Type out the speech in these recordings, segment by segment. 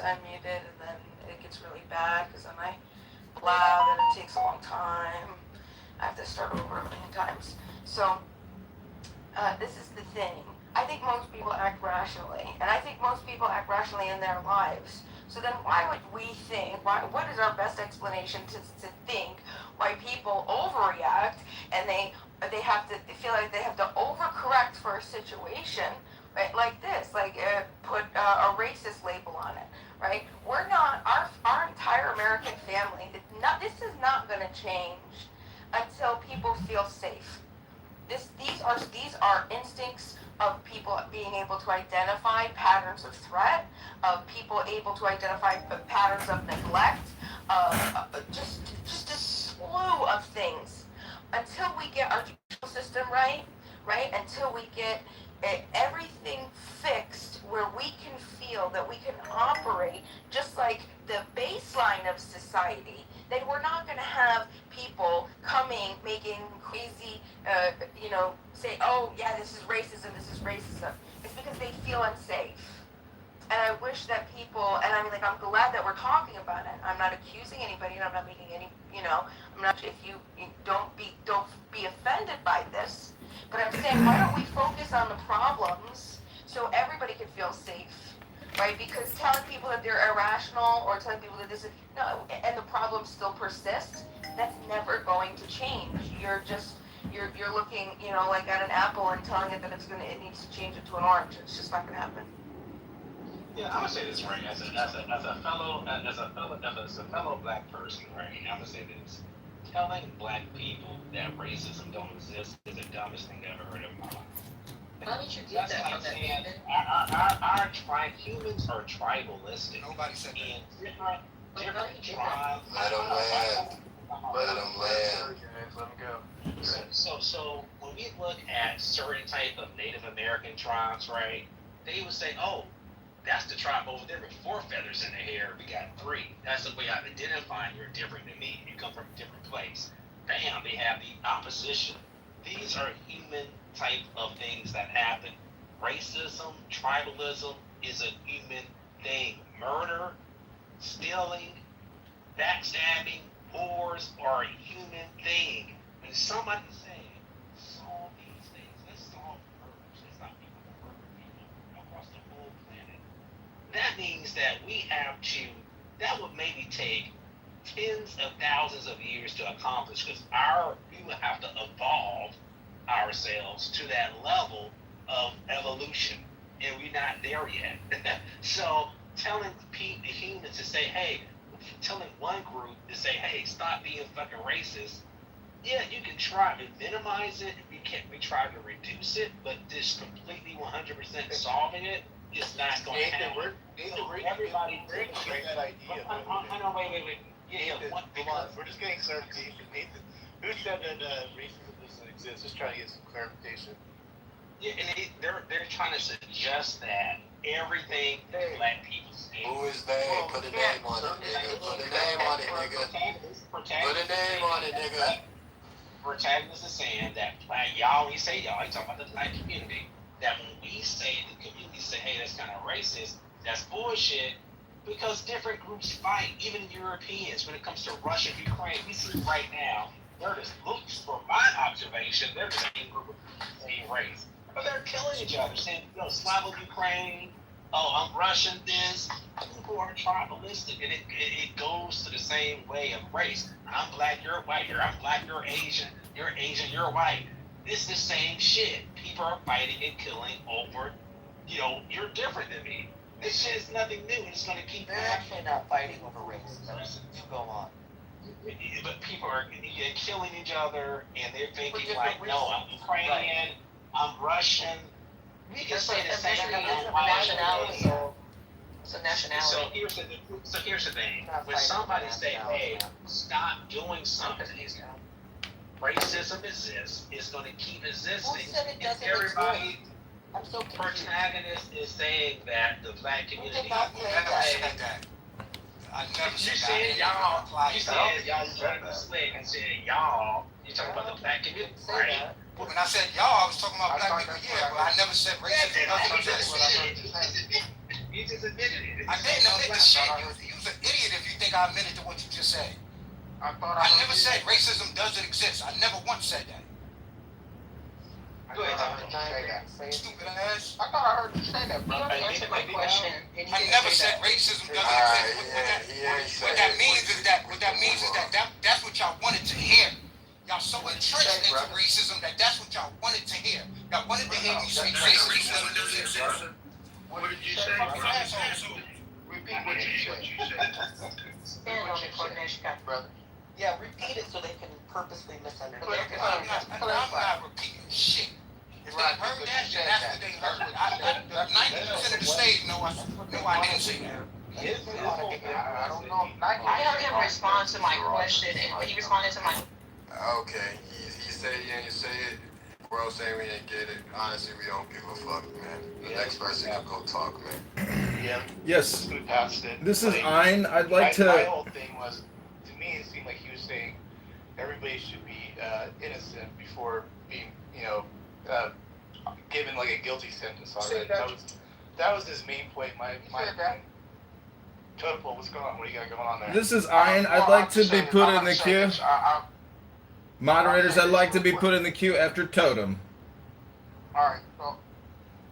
unmuted, and then it gets really bad because then I blab and it takes a long time. I have to start over a million times. So this is the thing. I think most people act rationally, and I think most people act rationally in their lives. So then why would we think, what is our best explanation to think why people overreact and they have to feel like they have to overcorrect for a situation, right? Like this, like put a racist label on it, right? We're not, our entire American family, this is not going to change until people feel safe. These are instincts of people being able to identify patterns of threat, of people able to identify patterns of neglect, just a slew of things. Until we get our judicial system right, until we get everything fixed where we can feel that we can operate just like the baseline of society, then we're not going to have people coming, making crazy, say, oh, yeah, this is racism. It's because they feel unsafe. And I wish that people, and I'm glad that we're talking about it. I'm not accusing anybody, and I'm not making any, I'm not, if you don't be offended by this, but I'm saying, why don't we focus on the problems so everybody can feel safe? Right, because telling people that they're irrational or telling people that this is no, and the problem still persists, that's never going to change. You're looking, like at an apple and telling it that it needs to change into an orange. It's just not going to happen. Yeah, I'm gonna say this right as a fellow black person, right? I'm gonna say this: telling black people that racism don't exist is the dumbest thing I've ever heard in my life. Why don't you get that from that? Humans are tribalistic. Nobody said that. Different tribes. Let them land. Let them land. Let them go. So when we look at certain type of Native American tribes, right? They would say, oh, that's the tribe over there with 4 feathers in their hair. We got 3. That's the way I'm identifying you're different than me. You come from a different place. Bam, they have the opposition. These are human type of things that happen. Racism, tribalism is a human thing. Murder, stealing, backstabbing, wars are a human thing. When somebody says, solve these things, let's solve murders. Let's not people murder people across the whole planet. That means that we have to, that would maybe take tens of thousands of years to accomplish, because we would have to evolve ourselves to that level of evolution, and we're not there yet. So telling the humans to say, hey, telling one group to say, hey, stop being fucking racist, yeah, you can try to minimize it, we try to reduce it, but just completely 100% solving it is not going to happen. Everybody thinks that idea. Wait. Yeah, we're just getting clarification. Nathan, who said that racism doesn't exist? Just trying to get some clarification. Yeah, and they're trying to suggest that everything black people say. Who is they? Put a name on it, nigga. Put a name on it, nigga. Put a name on it, nigga. Protagonists is saying that y'all, we say y'all, you talking about the black community, that when we say the community say, hey, that's kind of racist, that's bullshit, because different groups fight, even Europeans, when it comes to Russia, Ukraine. We see right now, they're just, from my observation, they're the same group of same race. But they're killing each other, saying, Slavic Ukraine, oh, I'm Russian, this. People are tribalistic, and it goes to the same way of race. I'm black, you're white. I'm black, you're Asian. You're Asian, you're white. It's the same shit. People are fighting and killing over, you're different than me. This shit is nothing new. It's going to keep They're actually not fighting over race. You go on. But people are killing each other, and they're thinking like, no, I'm Ukrainian, right. I'm Russian. We can say the same thing on nationality. So nationality. So here's the thing. When somebody say, hey, stop doing something, racism exists. It's going to keep existing. Who said it doesn't everybody. Exist? I'm so confused. Protagonist is saying that the black community. I never said that. I never said that. You said y'all. You trying to slick and said y'all. You talking about the black community, right? When I said y'all, I was talking about black people. Yeah, but I never said racism doesn't exist. He just admitted it. I didn't admit the shit. You're an idiot if you think I admitted to what you just said. I never said racism doesn't exist. I never once said that. Go ahead, Tom. Stupid ass. I thought I heard you say that, bro. You answered my question. And I never said racism doesn't exist. What that means is that that's what y'all wanted to hear. Y'all so entrenched into racism that's what y'all wanted to hear. Y'all wanted to hear me say racism doesn't exist. What did you say? Repeat what you said. Stand on it, Cornish, brother. Yeah, repeat it so they can purposely misunderstand. I'm not repeating shit. If they heard that, then that's what they heard. 90% of the stage know I didn't say that. I don't know. I heard him respond to my question, and he responded to my. Okay, he said he ain't say it. Bro saying we ain't get it. Honestly, we don't give a fuck, man. The next person can go talk, man. Yeah. Yes. We passed it. This is Ein. I'd like My to. whole thing was, to me, it seemed like he was saying everybody should be innocent before being, given like a guilty sentence on it. That was his main point. My Total, what's going on? What do you got going on there? This is Ein. I'd like to be put in the queue. Moderators, I'd like to be put in the queue after Totem. Alright, so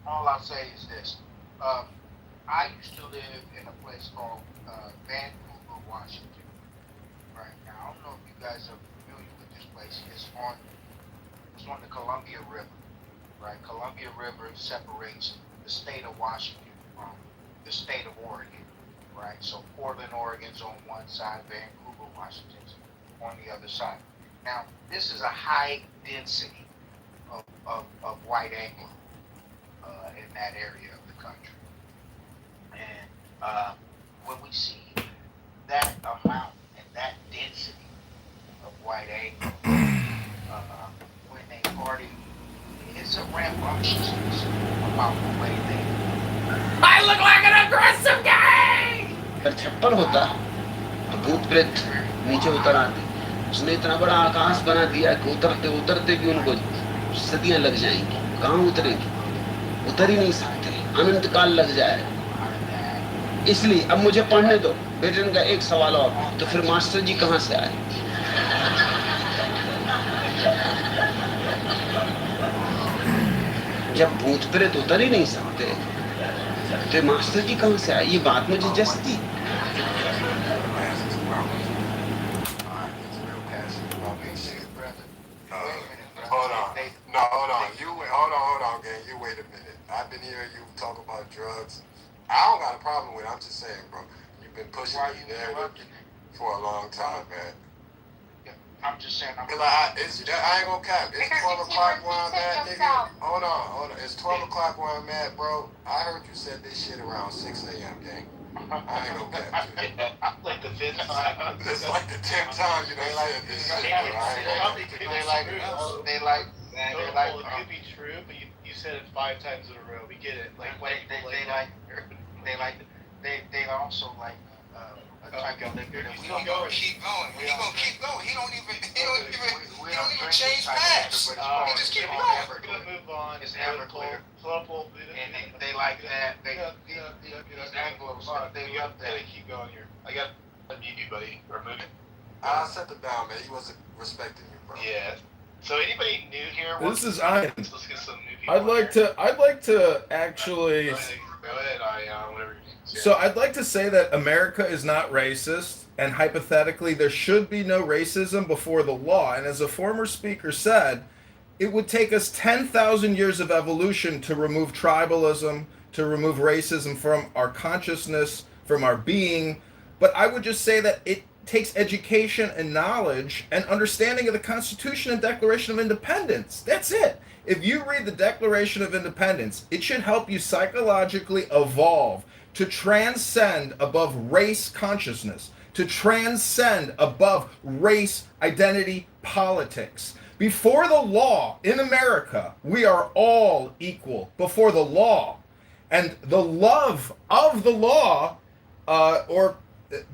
all I'll say is this. I used to live in a place called Vancouver, Washington. Right now, I don't know if you guys are familiar with this place. It's on the Columbia River. Right? Columbia River separates the state of Washington from the state of Oregon. Right? So Portland, Oregon's on one side, Vancouver, Washington's on the other side. Now, this is a high density of white Anglo in that area of the country. And when we see that amount and that density of white Anglo, when they party, it's a rambunctiousness about the way they. I look like an aggressive guy! अगर छप्पर होता तो भूत प्रेत नीचे उतर आते। उसने इतना बड़ा आकाश बना दिया कि उतरते उतरते भी उनको सदियां लग जाएंगी। कहाँ उतरेंगे? उतर ही नहीं सकते, अनंत काल लग जाए। इसलिए अब मुझे पढ़ने दो बेटन का एक सवाल और, तो फिर मास्टर जी कहाँ से आए? जब भूत प्रेत उतर ही नहीं सकते तो मास्टर जी कहाँ से आए? ये बात मुझे जचती। Hold on, gang. You wait a minute. I've been hearing you talk about drugs. I don't got a problem with it. I'm just saying, bro. You've been pushing this narrative for a long time, man. I'm just saying. I ain't gonna cap. It's 12 o'clock where I'm at, nigga. Hold on. It's 12 o'clock where I'm at, bro. I heard you said this shit around 6 a.m., gang. I ain't gonna cap. Like the fifth time. It's like the 10th time you done said this shit, bro. They like. It could be true, but you said it 5 times in a row. We get it. Like They also like a type of liquor that we don't gonna keep going. He gonna keep going. He don't even change paths. He just keep going. We're gonna move on. It's Everclear. And they like that. These Anglos, they love that. Keep going here. I got to mute you, buddy. Or move it. I set it down, man. He wasn't respecting you, bro. Yeah. So anybody new here? This is Ein. Let's get some new people. I'd like to actually. Go ahead, whatever you say. So I'd like to say that America is not racist, and hypothetically, there should be no racism before the law. And as a former speaker said, it would take us 10,000 years of evolution to remove tribalism, to remove racism from our consciousness, from our being. But I would just say that it takes education and knowledge and understanding of the Constitution and Declaration of Independence. That's it. If you read the Declaration of Independence, it should help you psychologically evolve to transcend above race consciousness, to transcend above race identity politics. Before the law in America, we are all equal before the law. And the love of the law, or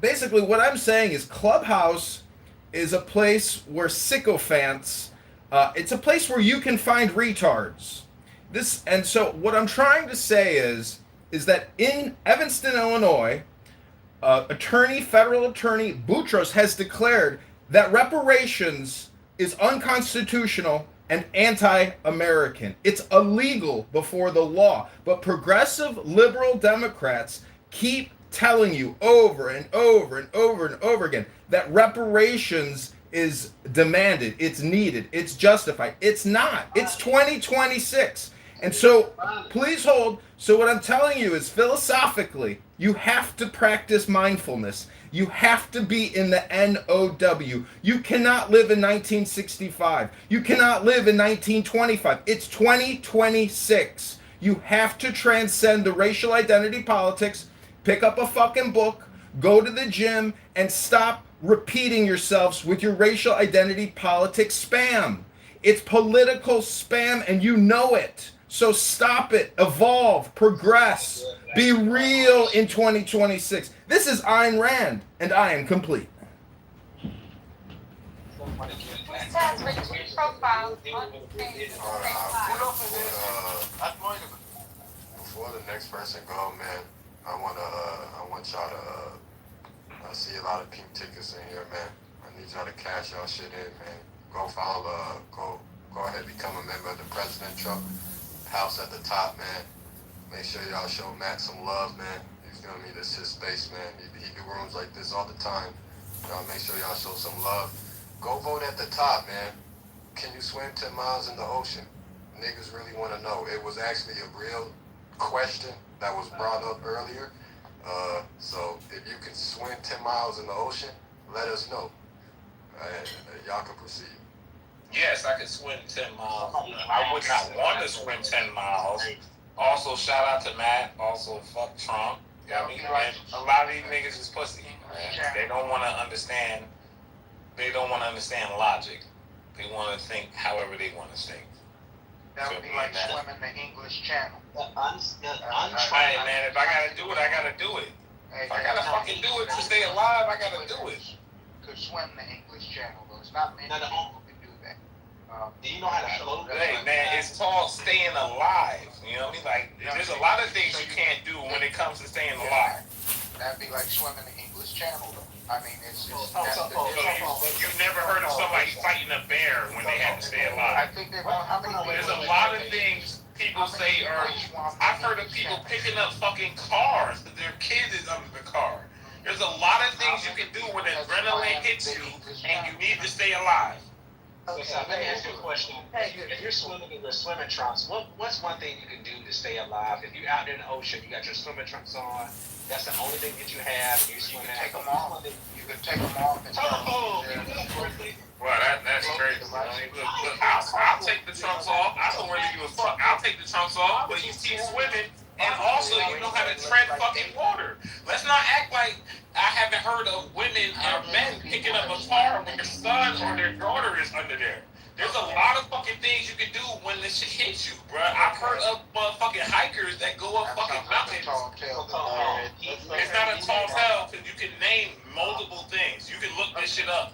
basically what I'm saying is Clubhouse is a place where sycophants, it's a place where you can find retards. And so what I'm trying to say is, is that in Evanston, Illinois, federal attorney Boutros has declared that reparations is unconstitutional and anti-American. It's illegal before the law. But progressive liberal Democrats keep telling you over and over and over and over again that reparations is demanded, it's needed, it's justified. It's not. It's 2026. And so, please hold. So what I'm telling you is, philosophically, you have to practice mindfulness. You have to be in the NOW. You cannot live in 1965. You cannot live in 1925. It's 2026. You have to transcend the racial identity politics, pick up a fucking book, go to the gym, and stop repeating yourselves with your racial identity politics spam. It's political spam, and you know it. So stop it, evolve, progress, be real in 2026. This is Ayn Rand, and I am complete. Before the next person go, man, I want y'all to. I see a lot of pink tickets in here, man. I need y'all to cash y'all shit in, man. Go follow, go ahead, become a member of the President Trump house at the top, man. Make sure y'all show Matt some love, man. You feel me? This is his space, man. He do rooms like this all the time. Y'all make sure y'all show some love. Go vote at the top, man. Can you swim 10 miles in the ocean? Niggas really want to know. It was actually a real question that was brought up earlier. So if you can swim 10 miles in the ocean, let us know. Y'all can proceed. Yes, I could swim 10 miles. I would not want to swim 10 miles. Also, shout out to Matt. Also, fuck Trump. I mean, man, a lot of these niggas is pussy. Man. They don't want to understand. They don't want to understand logic. They want to think however they want to think. That would be like swimming the English Channel. Hey, man, if I gotta do it, I gotta do it. If I gotta fucking do it to stay alive, I gotta do it. Could swim the English Channel, though. It's not many people can do that. Do you know how to float? Hey, man, it's called staying alive. You know what I mean? Like, there's a lot of things you can't do when it comes to staying alive. That'd be like swimming the English Channel, though. I mean, it's just, So you've never heard of somebody fighting a bear when they have to stay alive? I think they're going, how many There's a lot of things people say are, I've heard of people picking up fucking cars, that their kid is under the car. There's a lot of things you can do when adrenaline hits you and you need to stay alive. Okay, so let me ask you a question. If you're swimming in your swimming trunks, what's one thing you can do to stay alive? If you're out there in the ocean, you got your swimming trunks on, that's the only thing that you have, you're swimming. Take them off. You can take them off and Well, that's crazy. Look, I'll take the trunks off. I don't really give a fuck. I'll take the trunks off, but you keep swimming, and also you know how to tread fucking water. Let's not act like I haven't heard of women or men picking up a car when their son or their daughter is under there. There's a lot of fucking things you can do when this shit hits you, bruh. I've heard of motherfucking hikers that go up fucking mountains. It's not a tall tale because you can name multiple things. You can look this shit up.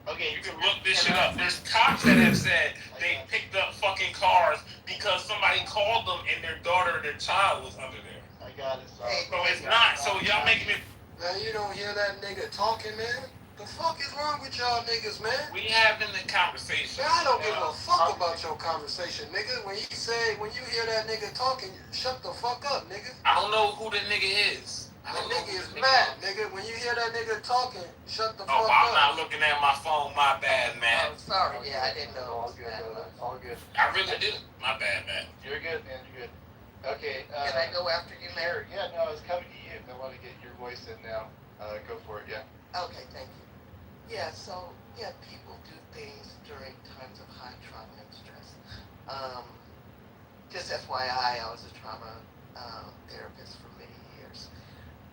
Okay, you can look this shit up. There's cops that have said they picked up fucking cars because somebody called them and their daughter or their child was under there. I got it. So it's not. So y'all making it. Man, you don't hear that nigga talking, man? The fuck is wrong with y'all niggas, man? We having the conversation. Man, I don't give a fuck about your conversation, nigga. When you hear that nigga talking, shut the fuck up, nigga. I don't know who the nigga is. That nigga is mad, nigga. When you hear that nigga talking, shut the fuck up. Oh, I'm not looking at my phone. My bad, man. Oh, sorry. Yeah, I didn't know. all good, brother. All good. I really do. My bad, man. You're good, man. You're good. Okay. Can I go after you, Mary? Yeah, no, I was coming to you. I want to get your voice in now. Go for it, yeah. Okay, thank you. Yeah, so, people do things during times of high trauma and stress. Just FYI, I was a trauma therapist for many years.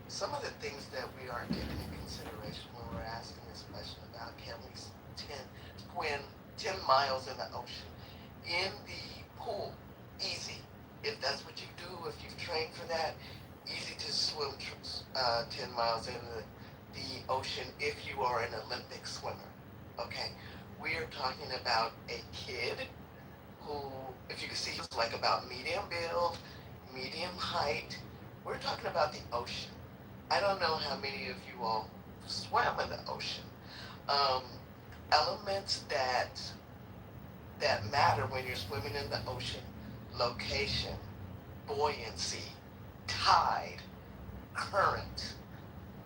Some of the things that we aren't taking into consideration when we're asking this question about can we swim 10 miles in the ocean, in the pool, easy. If that's what you do, if you've trained for that, easy to swim 10 miles in the ocean if you are an Olympic swimmer. Okay, we are talking about a kid who, if you can see, is like about medium build, medium height, We're talking about the ocean. I don't know how many of you all swam in the ocean. Um, Elements that matter when you're swimming in the ocean: location, buoyancy, tide, current,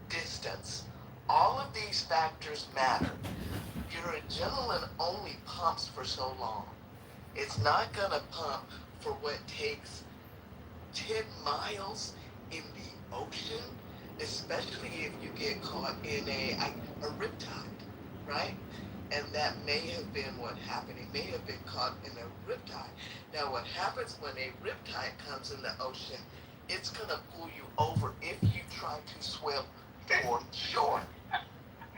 distance. All of these factors matter. Your adrenaline only pumps for so long. It's not gonna pump for what takes 10 miles in the ocean, especially if you get caught in a riptide, right? And that may have been what happened. He may have been caught in a riptide. Now, what happens when a riptide comes in the ocean, it's gonna pull you over if you try to swim toward shore,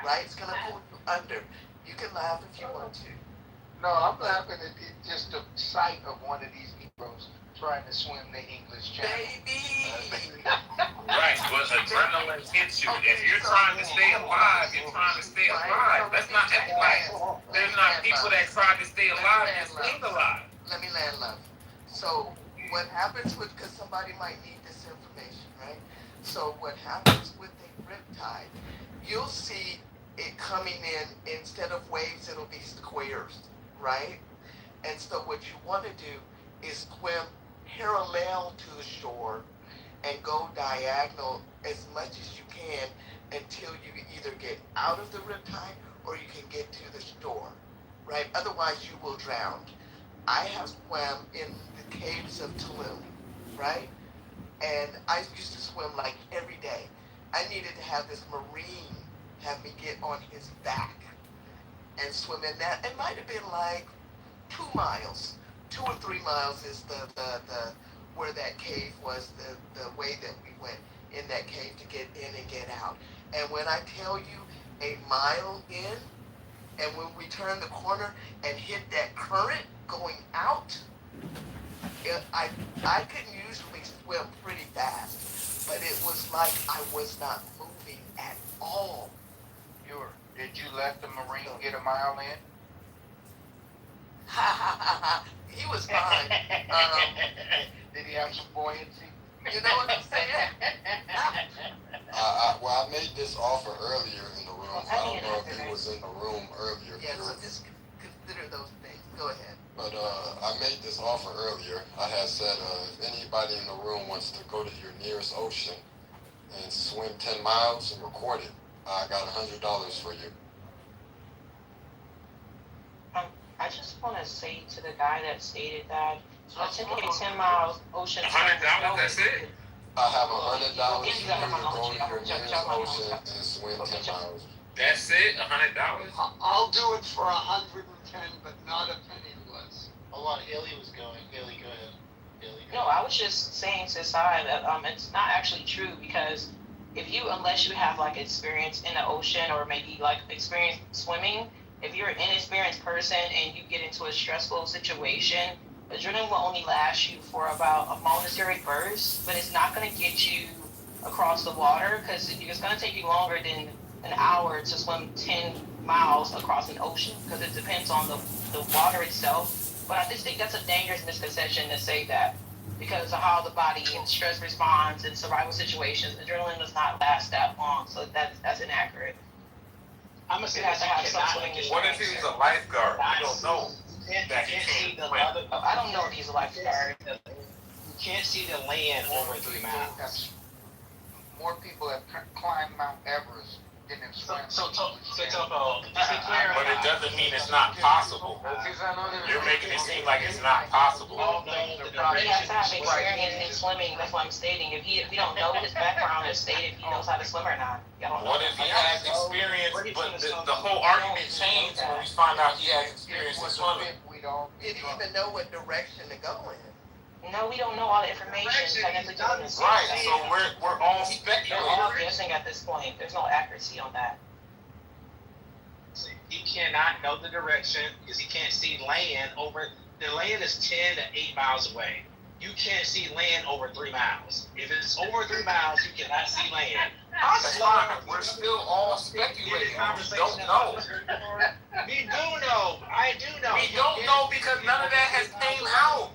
right? It's gonna pull you under. You can laugh if you want to. No, I'm laughing at just the sight of one of these Negroes trying to swim the English Channel. Baby! Right, but adrenaline hits you. If you're trying to stay alive, you're trying to stay alive. Let's not act like there's not people that try to stay alive and staying alive. Let me land love. So what happens with, because somebody might need this information, right? So what happens with a riptide, you'll see it coming in, instead of waves, it'll be squares, right? And so what you want to do is swim parallel to the shore and go diagonal as much as you can until you either get out of the riptide or you can get to the shore, right? Otherwise you will drown. I have swam in the caves of Tulum, right? And I used to swim like every day. I needed to have this Marine have me get on his back and swim in that. It might have been like 2 miles. 2 or 3 miles is the where that cave was, the way that we went in that cave to get in and get out. And when I tell you a mile in, and when we turned the corner and hit that current going out, I could usually swim pretty fast, but it was like I was not moving at all. Did you let the Marine get a mile in? He was fine. Did he have some buoyancy? You know what I'm saying? Well, I made this offer earlier in the room. I don't know if he was in the room earlier. Yeah, so just consider those things. Go ahead. But I made this offer earlier. I had said if anybody in the room wants to go to your nearest ocean and swim 10 miles and record it, I got $100 for you. I just want to say to the guy that stated that, let's take a 10-mile ocean. $100, that's it? I have $100 for you to go to your nearest ocean and swim 10 miles. That's it? $100? I'll do it for 110, but not a penny less. Hold on, Haley was going. Haley, go ahead. Haley, go No, I was just saying to Sai that it's not actually true, because unless you have like experience in the ocean or maybe like experience swimming, if you're an inexperienced person and you get into a stressful situation, adrenaline will only last you for about a momentary burst, but it's not going to get you across the water, because it's going to take you longer than an hour to swim 10 miles across an ocean, because it depends on the water itself. But I just think that's a dangerous misconception to say that, because of how the body and stress responds in survival situations, adrenaline does not last that long, so that's inaccurate. I'm gonna say You have to have some cannot swimming get- What if he's a lifeguard? We don't know that he see can't the swim. other. I don't know if he's a lifeguard. You can't see the land over 3 miles. More people have climbed Mount Everest than have swam. Just be clear. But it doesn't mean it's not possible. You're making it seem like it's not possible. He has to have experience in swimming. That's what I'm stating. If you don't know his background, just state if he knows how to swim or not. Y'all don't know. What if he has experience, but the whole argument changed when we find out he has experience in swimming? We don't. Did he even know what direction to go in? No, we don't know all the information. Technically, Right, so we're all We're speculating. all guessing at this point. There's no accuracy on that. He cannot know the direction because he can't see land over. The land is 10 to 8 miles away. You can't see land over 3 miles. If it's over 3 miles, you cannot see land. That's fine. We're still all speculating. We don't know. We do know. I do know. We don't know because none of that has came out.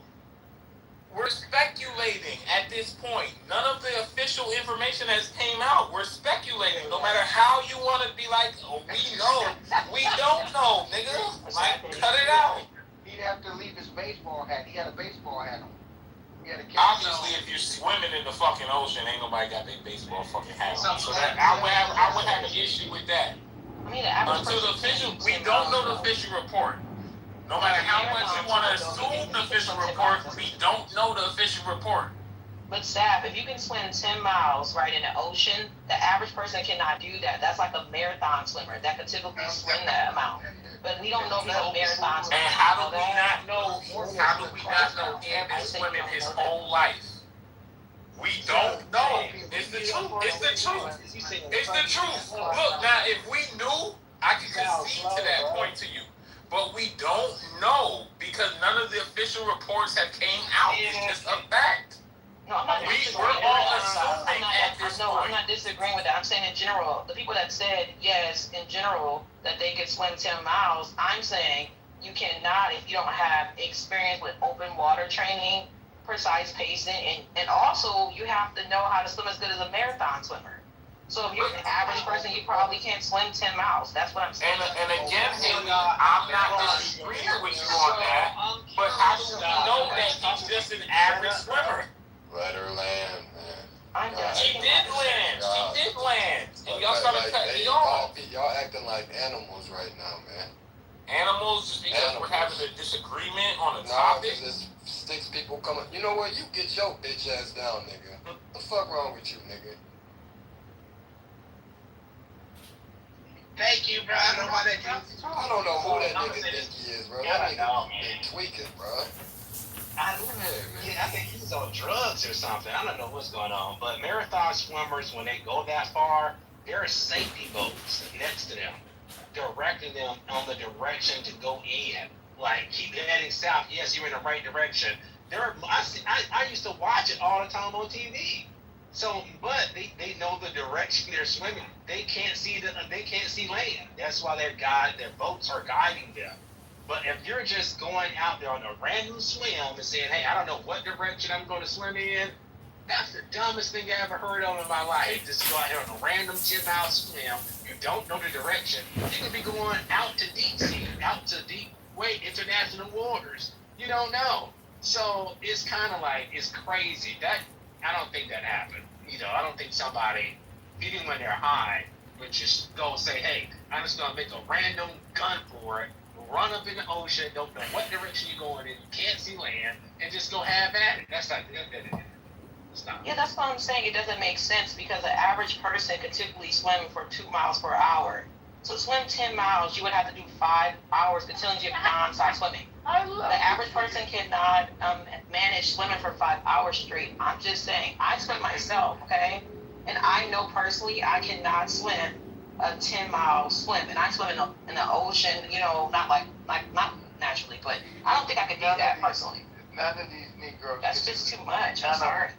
We're speculating at this point. None of the official information has came out. We're speculating. No matter how you want to be like, oh, we know. We don't know, nigga. Like, cut it out. He'd have to leave his baseball hat. He had a baseball hat on. He had a cap Obviously, if you're swimming in the fucking ocean, ain't nobody got their baseball fucking hat on. So that I would have an issue with that. I mean, the average Until the person official, we don't know the official report. No matter how much you want to assume the official report, we don't know the official report. But Sab, if you can swim 10 miles right in the ocean, the average person cannot do that. That's like a marathon swimmer that could typically swim that amount. But we don't know if he's a marathon swimmer. And how do we not know? How do we not know he had been swimming his whole life? We don't know. It's the truth. It's the truth. It's the truth. Look, now if we knew, I could concede to that point to you. But we don't know because none of the official reports have came out. It's just a fact. No, I'm not disagreeing. We're all assuming at this No, I'm point. not disagreeing with that. I'm saying in general, the people that said yes, in general, that they could swim 10 miles, I'm saying you cannot if you don't have experience with open water training, precise pacing, and also you have to know how to swim as good as a marathon swimmer. So if you're an average person, you probably can't swim 10 miles. That's what I'm saying. And again, Haley, I'm not disagreeing with you on that, but how do we know that he's just an average swimmer? Let her land, man. I'm just He did land. He did land. And y'all started cutting me off. Y'all acting like animals right now, man. Animals, just because we're having a disagreement on a Nah, topic. cause there's 6 people coming. You know what? You get your bitch ass down, nigga. The fuck wrong with you, nigga? Thank you, bro. I don't know why that I don't know who that nigga think he is, bro. That nigga been tweaking, bro. I think he's on drugs or something. I don't know what's going on. But marathon swimmers, when they go that far, there are safety boats next to them, directing them on the direction to go in. Like, keep heading south. Yes, you're in the right direction. I used to watch it all the time on TV. So, but they know the direction they're swimming. They can't see land. That's why their boats are guiding them. But if you're just going out there on a random swim and saying, hey, I don't know what direction I'm going to swim in, that's the dumbest thing I ever heard of in my life. Just go out here on a random 10-mile swim. You don't know the direction. You could be going out to deep sea, out to deep international waters. You don't know. So it's kind of like, it's crazy. I don't think that happened. I don't think somebody, even when they're high, would just go say, hey, I'm just going to make a random gun for it, run up in the ocean, don't know what direction you're going in, you can't see land, and just go have at it. That's not. Yeah, that's what I'm saying. It doesn't make sense because the average person could typically swim for 2 miles per hour. So to swim 10 miles, you would have to do 5 hours continuous non-stop swimming. The average person cannot manage swimming for 5 hours straight. I'm just saying, I swim myself, okay? And I know personally I cannot swim a 10-mile swim. And I swim in the ocean, not naturally, but I don't think I could do that personally. None of these Negroes. That's just too much. I'm sorry.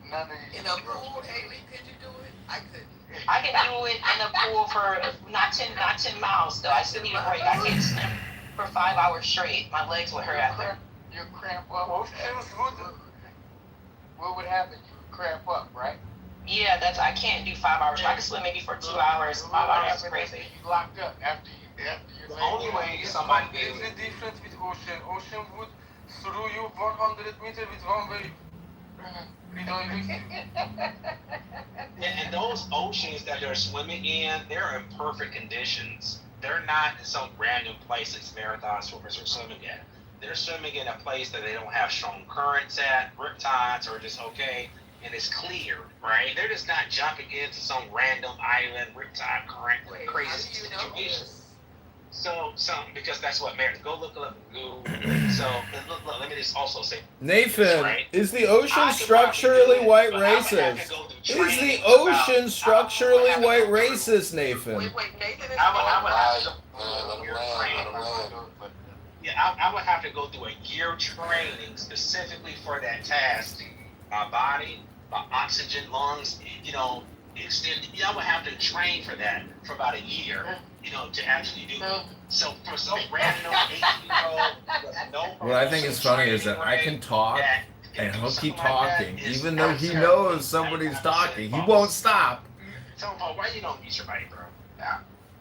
None of these In a pool, Haley, could you do it? I couldn't. I can do it in the pool for not 10 miles though. I still need a break. I can't swim for 5 hours straight. My legs would hurt after. You cramp up. What would happen? You would cramp up, right? Yeah, I can't do 5 hours. I can swim maybe for 2 hours. 5 hours is crazy. You locked up after you. The only way somebody There is a difference with ocean. Ocean would throw you 100 meters with one wave. And those oceans that they're swimming in, they're in perfect conditions. They're not in some random place that marathon swimmers are swimming at. They're swimming in a place that they don't have strong currents at, riptides, or just okay, and it's clear, right? They're just not jumping into some random island riptide current crazy situation. So, because that's what marriage. Go look up Google. So, look, let me just also say, Nathan, right? is the ocean structurally white racist? Is the ocean structurally white racist, Nathan? Wait, Nathan is I would have to Yeah, I would have to go through a year training specifically for that task. My body, my oxygen lungs, extend. I would have to train for that for about a year, to actually do it. So for some random 18-year-old, What I think is funny is that I can talk And he'll keep talking, even though he knows somebody's talking. He won't stop. So, why you don't meet your buddy, bro?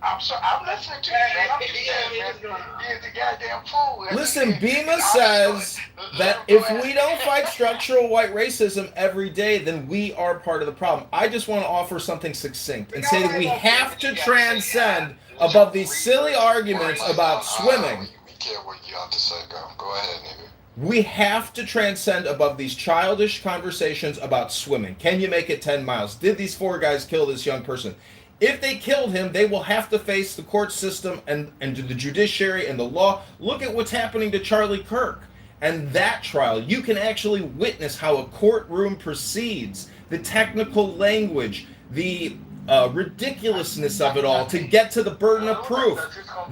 I'm sorry. I'm listening to you, man. I'm just saying, man. You're the goddamn fool. Listen, Bima says that if we don't fight structural white racism every day, then we are part of the problem. I just want to offer something succinct and say that we have to transcend above these silly arguments about swimming. We care what you have to say, girl. Go ahead, nigga. We have to transcend above these childish conversations about swimming. Can you make it 10 miles? Did these 4 guys kill this young person? If they killed him, they will have to face the court system and the judiciary and the law. Look at what's happening to Charlie Kirk. And that trial, you can actually witness how a courtroom proceeds, the technical language, the ridiculousness of it all to get to the burden of proof,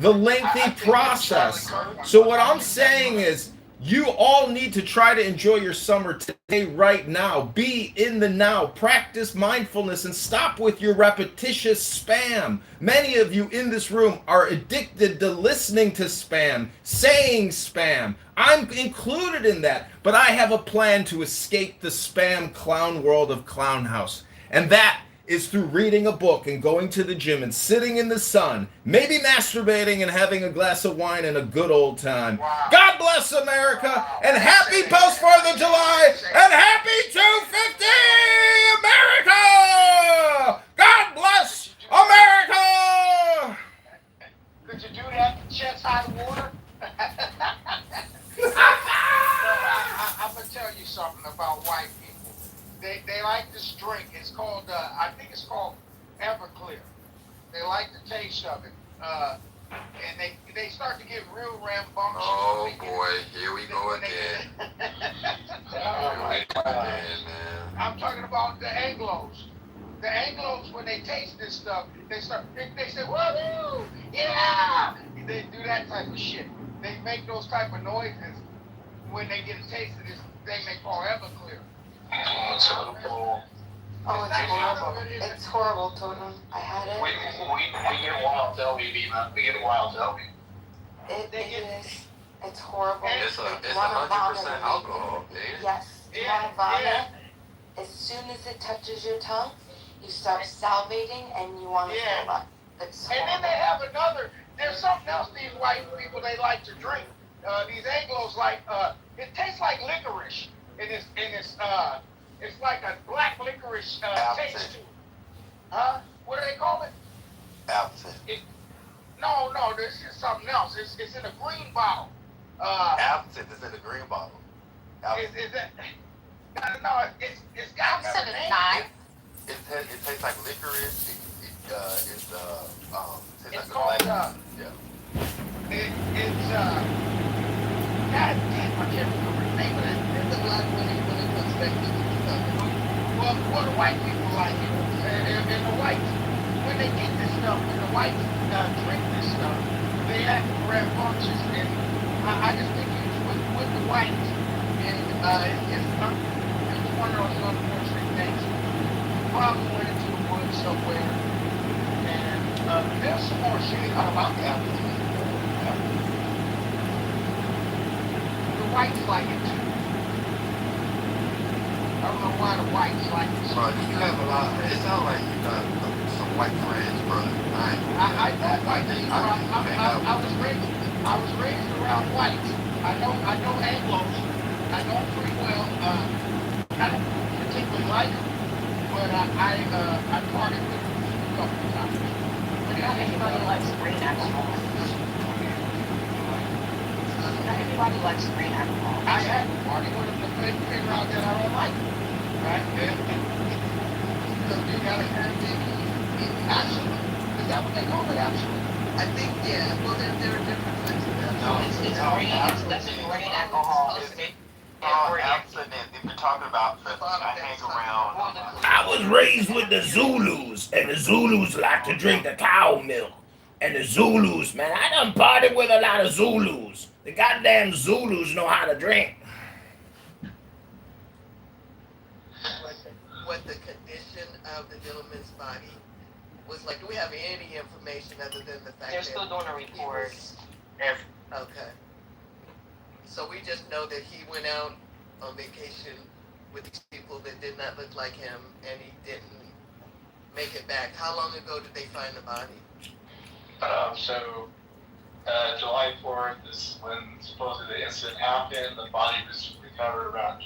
the lengthy process. So what I'm saying is, you all need to try to enjoy your summer today, right now. Be in the now. Practice mindfulness and stop with your repetitious spam. Many of you in this room are addicted to listening to spam, saying spam. I'm included in that, but I have a plan to escape the spam clown world of Clown House. And that is through reading a book and going to the gym and sitting in the sun, maybe masturbating and having a glass of wine and a good old time. Wow. God bless America, and happy post 4th of July, and happy 250 America! God bless America! Could you do that chest high water? I'm going to tell you something about white people. They like this drink. It's called, I think it's called Everclear. They like the taste of it. And they start to get real rambunctious. Oh boy, here we go again. Oh my God. Man. I'm talking about the Anglos. The Anglos, when they taste this stuff, they say, woohoo, yeah! They do that type of shit. They make those type of noises when they get a taste of this thing they call Everclear. Oh, it's horrible. It's horrible, Totem. I had it. We get wild Delby, Bima. We get wild Delby. It is. It's horrible. It's 100% alcohol, dude. Yes. You want to vomit? As soon as it touches your tongue, you start salivating and you want to throw up. It's horrible. And then they have there's something else these white people, they like to drink. These Anglos like, it tastes like licorice. It's like a black licorice taste to it. Huh? What do they call it? Absinthe. No, this is something else. It's in a green bottle. Absinthe is in the green bottle. Is that? No, it's got a name. It tastes like licorice. It's called yeah. It's God damn, I can't remember the name of it. It's a lot when it comes back to this stuff. Well, the white people like it, and the whites, when they get this stuff, when the whites drink this stuff, they act rambunctious, and I just think it's with the whites, and it's one of those unfortunate things. Probably went into the woods somewhere, and there's some more shit about that. The whites like it too. I don't know why the whites like it. Bro, you have a lot. It sounds like you got some white friends, bro. I know white people. I was raised around whites. I know Anglos. I know them pretty well. I don't particularly like them, but I parted with them a couple of times. Everybody likes green alcohol. Everybody likes green alcohol. I had to party with them to figure out that I don't like them. Right? So you gotta have the absolute. Is that what they call it, absolute? I think, yeah. Well, there are different types of that. No, it's green. That's a green alcohol. Absinthe. If you're talking about I hang around. I was raised with the Zulus, and the Zulus like to drink the cow milk. And the Zulus, man, I done partied with a lot of Zulus. The goddamn Zulus know how to drink. What the condition of the gentleman's body was like? Do we have any information other than the fact they're still doing a report? Okay. So we just know that he went out on vacation with these people that did not look like him, and he didn't make it back. How long ago did they find the body? July 4th is when supposedly the incident happened. The body was recovered around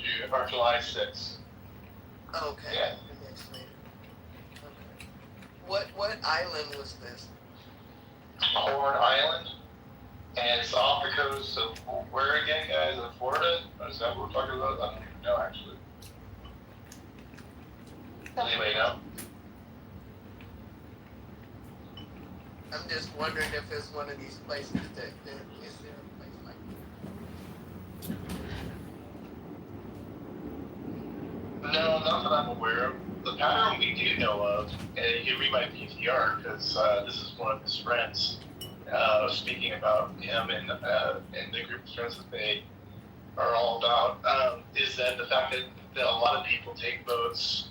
July 6th. Okay. Yeah. The next later. Okay. What island was this? Horn Island, and it's off the coast of where again, guys? In Florida? Is that what we're talking about? I don't even know actually. Does anybody know? I'm just wondering if it's one of these places that is there a place like that? No, not that I'm aware of. The pattern we do know of, and you can read my PTR because this is one of his friends speaking about him and the group of friends that they are all about, is that the fact that a lot of people take boats.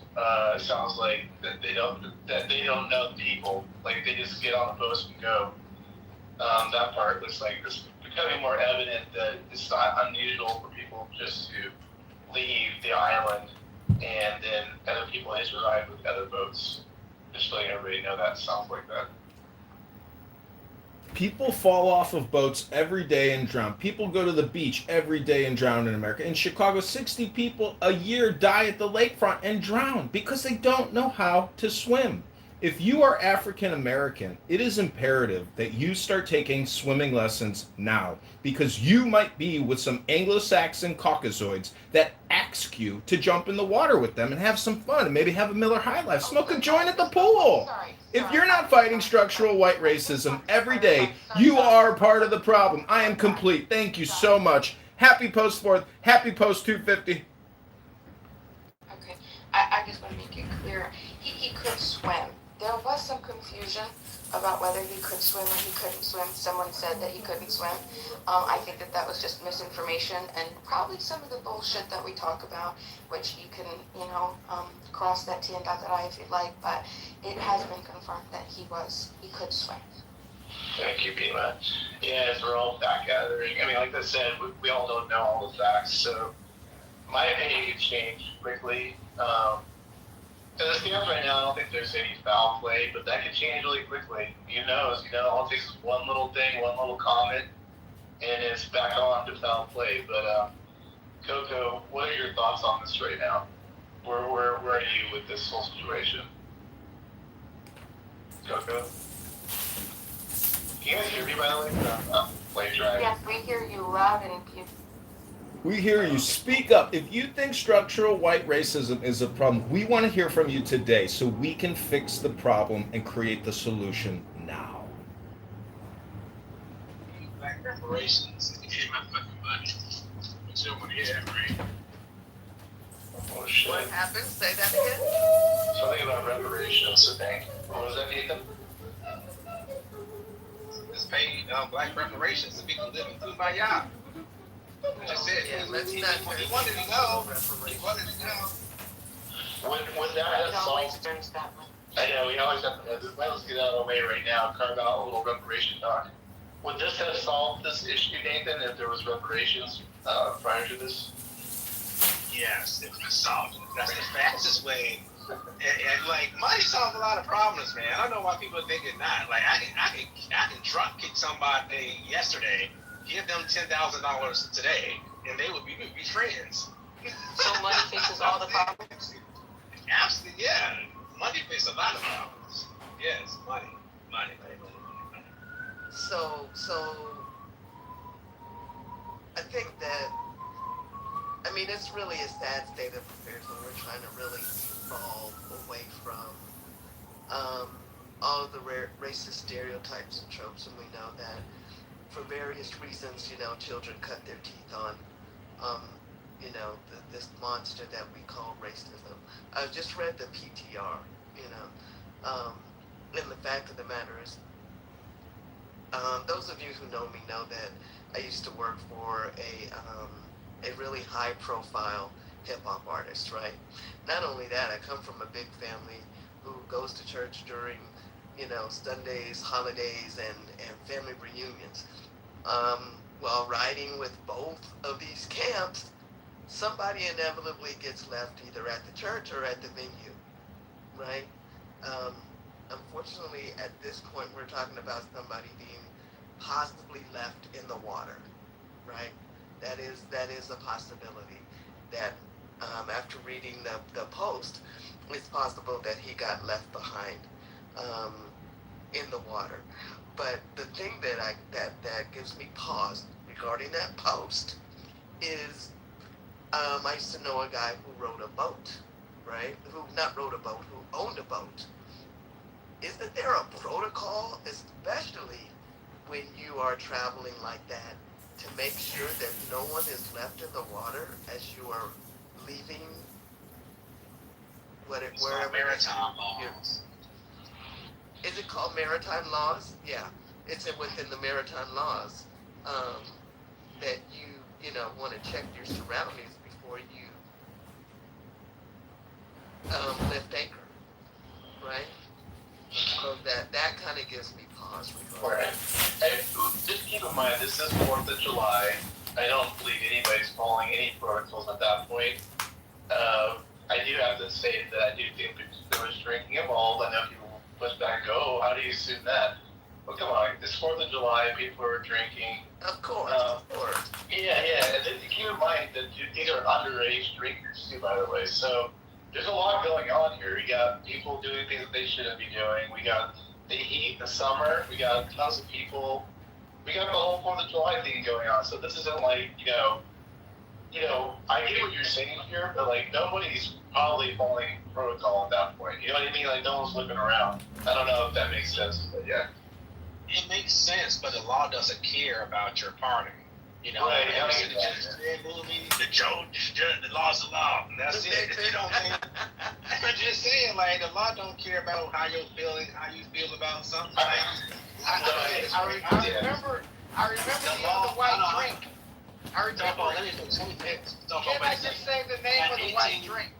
Sounds like that they don't know the people. Like they just get on the boats and go. That part looks like it's becoming more evident that it's not unusual for people just to leave the island and then other people hitch a ride with other boats. Just letting everybody know that sounds like that. People fall off of boats every day and drown. People go to the beach every day and drown in America. In Chicago, 60 people a year die at the lakefront and drown because they don't know how to swim. If you are African American, it is imperative that you start taking swimming lessons now because you might be with some Anglo-Saxon Caucasoids that ask you to jump in the water with them and have some fun and maybe have a Miller High Life, smoke a joint at the pool. If you're not fighting structural white racism every day, you are part of the problem. I am complete. Thank you so much. Happy post 4th. Happy post 250. Okay, I just want to make it clear. He could swim. There was some confusion about whether he could swim or he couldn't swim. Someone said that he couldn't swim. I think that was just misinformation and probably some of the bullshit that we talk about, which you can, cross that T and dot that I if you'd like, but it has been confirmed that he could swim. Thank you, Bima. Yeah, as we're all fact gathering. I mean, like I said, we all don't know all the facts, so my opinion can change quickly. As it stands right now, I don't think there's any foul play, but that could change really quickly. All it takes is one little thing, one little comment, and it's back on to foul play. But Coco, what are your thoughts on this right now? Where are you with this whole situation? Coco? Can you guys hear me, by the way? Play drive. Yes, we hear you loud and beautiful. We hear you. Speak up. If you think structural white racism is a problem, we want to hear from you today so we can fix the problem and create the solution now. Black reparations. Give my fucking money. But you don't want to hear that, right? Oh, shit. What happened? Say that again. Something about reparations, I think. What was that, Nathan? Just pay black reparations to people living through my yard. I just said, Yeah, let's he not wanted to know. He wanted to know. When that has solved, I know, we always have to, let's get out of the way right now, carve out a little reparation talk. Would this have solved this issue, Nathan, if there was reparations prior to this? Yes, it was solved. That's the fastest way. And like, money solves a lot of problems, man. I don't know why people think it not. Like, I can drop kick somebody yesterday, give them $10,000 today, and we would be friends. So money fixes all the problems? Absolutely, yeah. Money fixes a lot of problems. Yes, money. So I think that, it's really a sad state of affairs when we're trying to really evolve away from all of the racist stereotypes and tropes, and we know that for various reasons, children cut their teeth on, this monster that we call racism. I just read the PTR, and the fact of the matter is, those of you who know me know that I used to work for a really high-profile hip-hop artist, right? Not only that, I come from a big family who goes to church during, Sundays, holidays, and family reunions. While riding with both of these camps, somebody inevitably gets left either at the church or at the venue, right? Unfortunately, at this point, we're talking about somebody being possibly left in the water, right? That is a possibility. That after reading the post, it's possible that he got left behind in the water. But the thing that gives me pause regarding that post is I used to know a guy who rowed a boat, right? Who not rowed a boat, who owned a boat. Isn't there a protocol, especially when you are traveling like that, to make sure that no one is left in the water as you are leaving wherever maritime laws. Is it called maritime laws? Yeah, it's within the maritime laws that you want to check your surroundings before you lift anchor, right? So that kind of gives me pause. Right. And just keep in mind, this is 4th of July. I don't believe anybody's following any protocols at that point. I do have to say that I do think there was drinking involved. I know people push back, how do you assume that? Well, come on, it's 4th of July, people are drinking. Of course, Yeah, and then keep in mind that these are underage drinkers too, by the way. So there's a lot going on here. We got people doing things that they shouldn't be doing. We got the heat, the summer. We got tons of people. We got the whole 4th of July thing going on. So this isn't like, I get what you're saying here, but like nobody's probably following protocol at that point. You know what I mean? Like no one's looking around. I don't know if that makes sense, but yeah. It makes sense, but the law doesn't care about your party. Right, the law's the law, and that's it. You know what I mean? I'm just saying, like, the law don't care about how you feel about something. Like, I remember the other white drink. I remember. Can I just say the name of the white drink?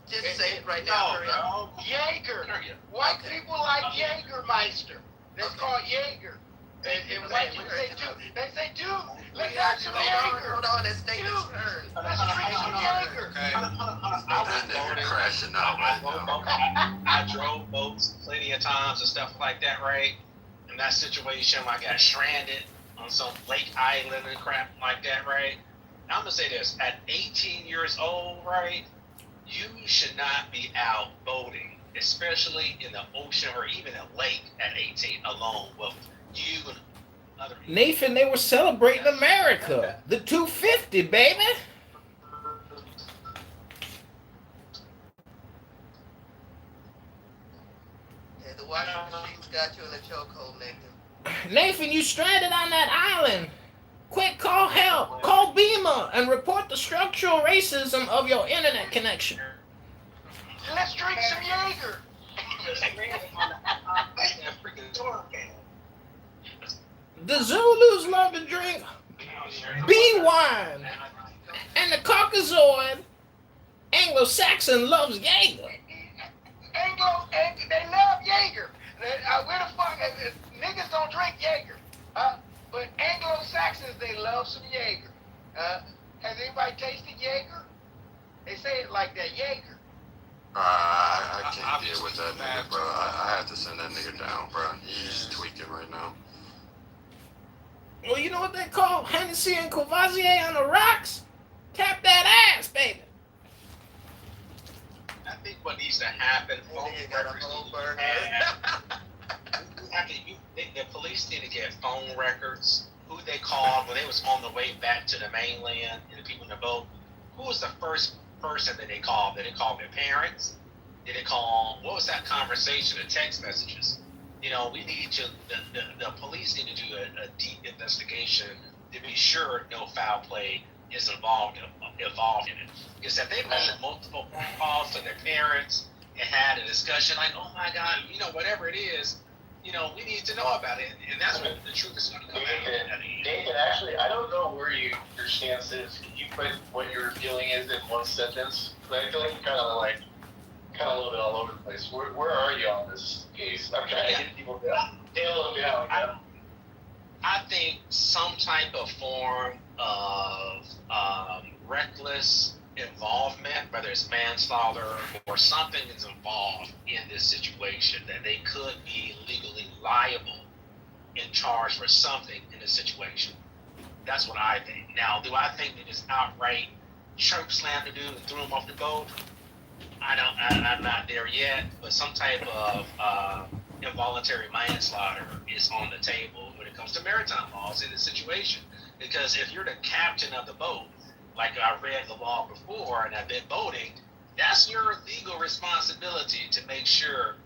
Just say it right now. No. Jaeger. White people like Jägermeister. That's called Jaeger. And white people say, dude, let's have some Jaeger. Hold on, it's Nathan's turn. Let's drink some Jaeger. Crashing out right now. I drove boats plenty of times and stuff like that, right? In that situation, I got stranded on some lake island and crap like that, right? Now, I'm gonna say this: at 18 years old, right, you should not be out boating, especially in the ocean or even a lake at 18 alone with you and other people. Nathan, they were celebrating America. The 250, baby. Yeah, the washing machine's got you in a chokehold, Nathan. Nathan, you stranded on that island. Quick, call help. Call Beamer and report the structural racism of your internet connection. Let's drink some Jaeger. The Zulus love to drink bee wine, and the Caucasoid Anglo-Saxon loves Jaeger. They love Jaeger. Where the fuck? Niggas don't drink Jaeger. But Anglo-Saxons, they love some Jaeger. Has anybody tasted Jaeger? They say it like that, Jaeger. I can't deal with that nigga, bro. I have to send that nigga down, bro. He's tweaking right now. Well, you know what they call Hennessy and Courvoisier on the rocks? Tap that ass, baby. I think what needs to happen, phone records the police need to get phone records, who they called when they was on the way back to the mainland, and the people in the boat. Who was the first person that they called? Did they call their parents? Did they call, what was that conversation, the text messages? We need to, the police need to do a deep investigation to be sure no foul play is involved in it. Because if they made multiple phone calls to their parents and had a discussion like, oh my God, whatever it is, we need to know about it. And that's when the truth is going to come out. Nathan, actually, I don't know where your stance is. Can you put what your feeling is in one sentence? But I feel like you're kind of a little bit all over the place. Where are you on this case? I'm trying to get people down. Nail them down. I think some type of form of reckless involvement, whether it's manslaughter or something is involved in this situation, that they could be legally liable and charged for something in this situation. That's what I think. Now, do I think they just outright choke slammed the dude and threw him off the boat? I'm not there yet, but some type of involuntary manslaughter is on the table when it comes to maritime laws in this situation. Because if you're the captain of the boat, like I read the law before and I've been boating, that's your legal responsibility to make sure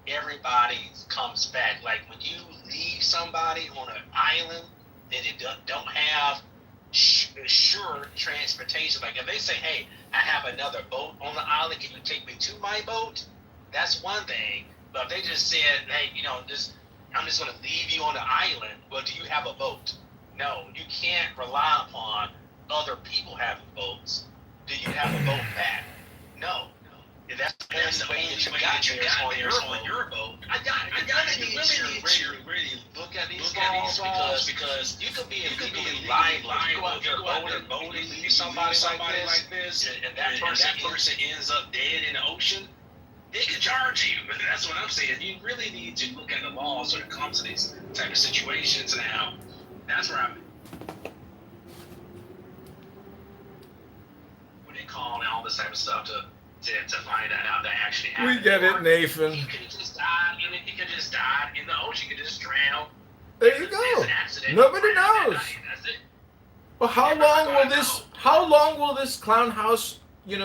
everybody comes back. Like when you leave somebody on an island and they don't have sure transportation, like if they say, hey, I have another boat on the island, can you take me to my boat? That's one thing. But if they just said, hey, I'm just going to leave you on the island, well, do you have a boat? No, you can't rely upon other people having boats. Do you have a boat back? No. If that's the way that you got there on your boat, I got it. You really need to really look at these laws because you could be legally liable. You go out there boating, leave somebody like this, and that person ends up dead in the ocean. They can charge you. But that's what I'm saying. You really need to look at the laws when it comes to these type of situations. Now, that's where I'm. When they call and all this type of stuff to find that out that actually happened. We get it, Nathan. He could just die in the ocean. He could just drown. There you go. Nobody knows. Well, how long will this clown house,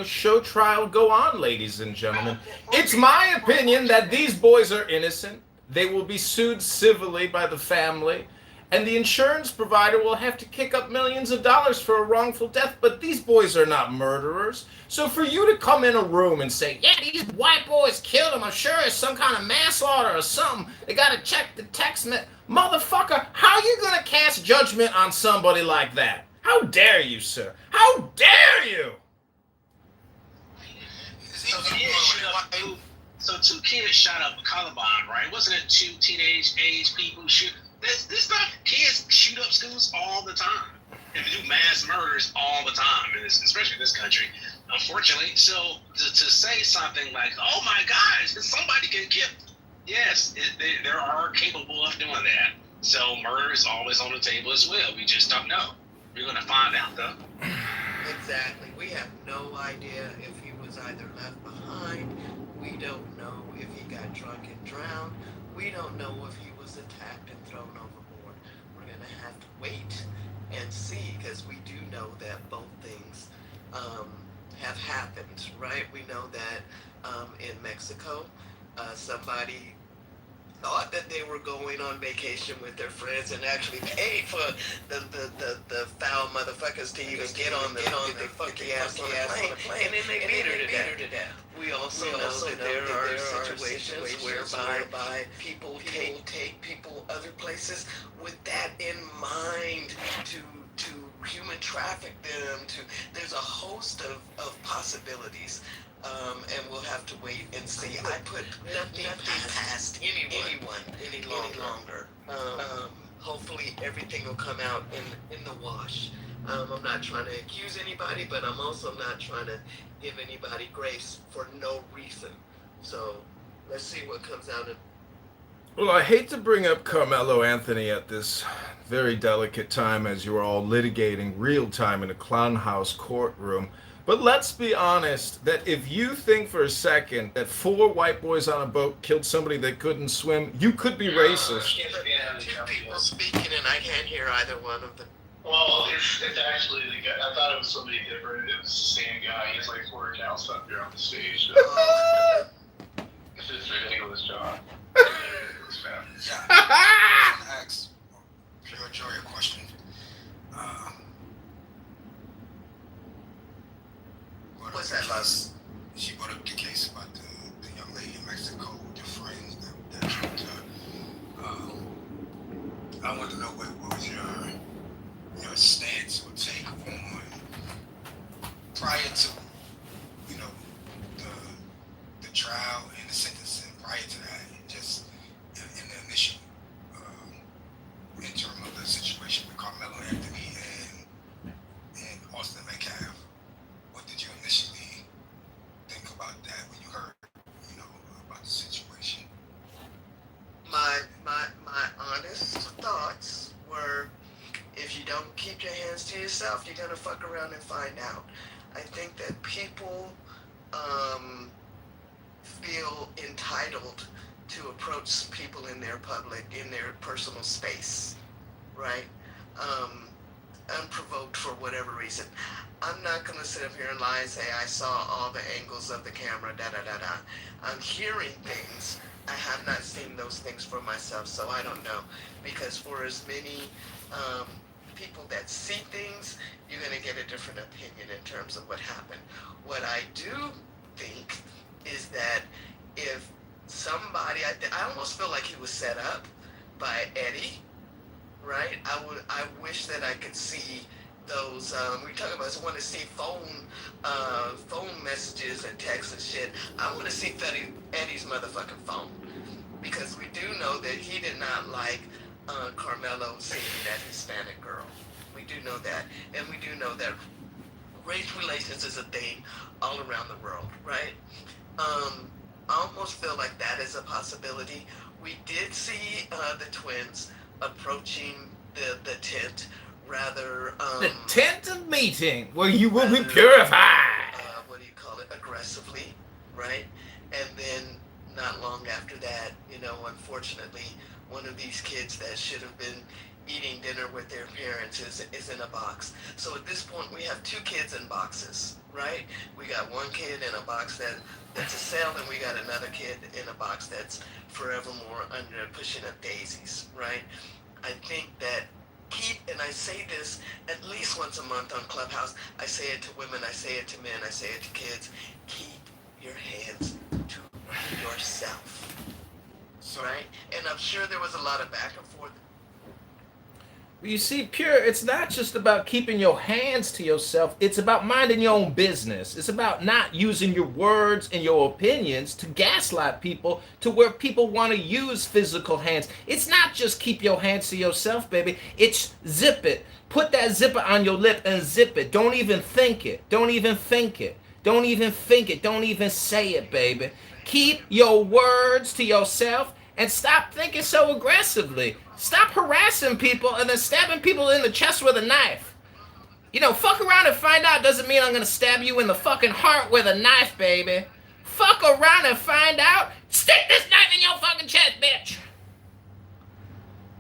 show trial go on, ladies and gentlemen? It's my opinion that these boys are innocent. They will be sued civilly by the family, and the insurance provider will have to kick up millions of dollars for a wrongful death, but these boys are not murderers. So for you to come in a room and say, yeah, these white boys killed him, I'm sure it's some kind of manslaughter or something, they gotta check the text motherfucker, how are you gonna cast judgment on somebody like that? How dare you, sir? How dare you? So two kids shot up Columbine, right? Wasn't it two teenage age people shoot? This stuff, kids shoot up schools all the time. And they do mass murders all the time, especially in this country, unfortunately. So to say something like, oh my gosh, somebody get killed. Yes, they are capable of doing that. So murder is always on the table as well. We just don't know. We're going to find out, though. Exactly. We have no idea if he was either left behind. We don't know if he got drunk and drowned. We don't know if he was attacked and thrown overboard. We're going to have to wait and see, because we do know that both things have happened, right? We know that in Mexico, somebody thought that they were going on vacation with their friends and actually paid for the foul motherfuckers to even get on the funky ass on the plane, and then they beat her to death. We also know that there are situations whereby people take people other places with that in mind to human traffic them. There's a host of possibilities. And we'll have to wait and see. I put nothing past anyone any longer. Hopefully everything will come out in the wash. I'm not trying to accuse anybody, but I'm also not trying to give anybody grace for no reason. So let's see what comes out of. Well, I hate to bring up Carmelo Anthony at this very delicate time as you are all litigating real time in a clown house courtroom. But let's be honest, that if you think for a second that 4 white boys on a boat killed somebody that couldn't swim, you could be racist. Two people speaking and I can't hear either one of them. Well, it's actually the guy. I thought it was somebody different. It was the same guy. He's like working out stuff here on the stage. It's just ridiculous, John. Ask Pure Joy a question. What's that, Luz? She brought up the case about the young lady in Mexico with your friends that tripped her. I want to know what was your stance or take on prior to the trial and the sentencing, prior to that, and just in the initial interim of the situation with Carmelo Anthony and Austin Metcalf. honest thoughts were, if you don't keep your hands to yourself, you're gonna fuck around and find out. I think that people feel entitled to approach people in their personal space, right? Unprovoked for whatever reason. I'm not gonna sit up here and lie and say I saw all the angles of the camera, I'm hearing things. I have not seen those things for myself, so I don't know. Because for as many people that see things, you're gonna get a different opinion in terms of what happened. What I do think is that if somebody, I almost feel like he was set up by Eddie, right? I wish that I could see those. We talk about. I want to see phone messages and texts and shit. I want to see Eddie's motherfucking phone, because we do know that he did not like Carmelo seeing that Hispanic girl. We do know that, and we do know that race relations is a thing all around the world, right? I almost feel like that is a possibility. We did see the twins approaching the tent rather the tent of meeting where you will be purified. What do you call it? Aggressively, right? And then not long after that, unfortunately, one of these kids that should have been eating dinner with their parents is in a box. So at this point, we have two kids in boxes, right? We got one kid in a box that's a cell, and we got another kid in a box that's forevermore under pushing up daisies, right? I think that and I say this at least once a month on Clubhouse, I say it to women, I say it to men, I say it to kids, keep your hands to yourself, right? And I'm sure there was a lot of back and forth. You see, Pure, it's not just about keeping your hands to yourself. It's about minding your own business. It's about not using your words and your opinions to gaslight people to where people want to use physical hands. It's not just keep your hands to yourself, baby. It's zip it. Put that zipper on your lip and zip it. Don't even think it. Don't even think it. Don't even think it. Don't even say it, baby. Keep your words to yourself and stop thinking so aggressively. Stop harassing people and then stabbing people in the chest with a knife. Fuck around and find out doesn't mean I'm gonna stab you in the fucking heart with a knife, baby. Fuck around and find out. Stick this knife in your fucking chest, bitch.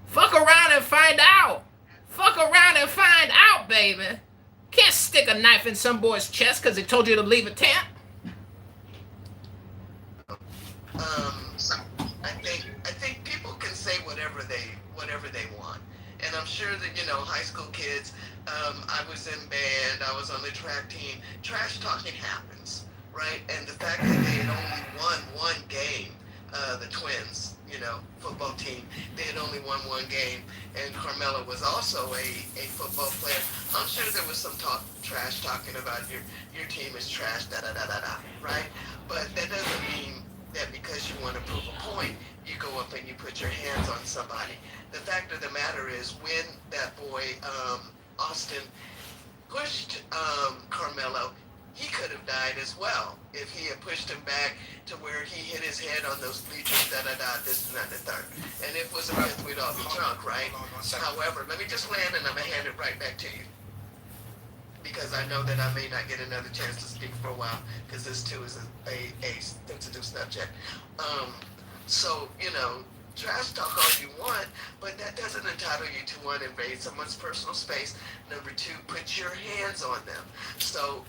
Fuck around and find out. Fuck around and find out, baby. Can't stick a knife in some boy's chest because he told you to leave a tent. I think people can say whatever they want, and I'm sure that high school kids. I was in band. I was on the track team. Trash talking happens, right? And the fact that they had only won one game, the twins, football team, they had only won one game, and Carmelo was also a football player. I'm sure there was some trash talking about your team is trash, right? But that doesn't mean that because you want to prove a point, you go up and you put your hands on somebody. The fact of the matter is, when that boy, Austin, pushed Carmelo, he could have died as well if he had pushed him back to where he hit his head on those bleachers, this and that and the third. And if it was a myth, we'd all be drunk, right? However, let me just land and I'm going to hand it right back to you, because I know that I may not get another chance to speak for a while, because this too is a sensitive subject. So, trash talk all you want, but that doesn't entitle you to, one, invade someone's personal space. Number two, put your hands on them. So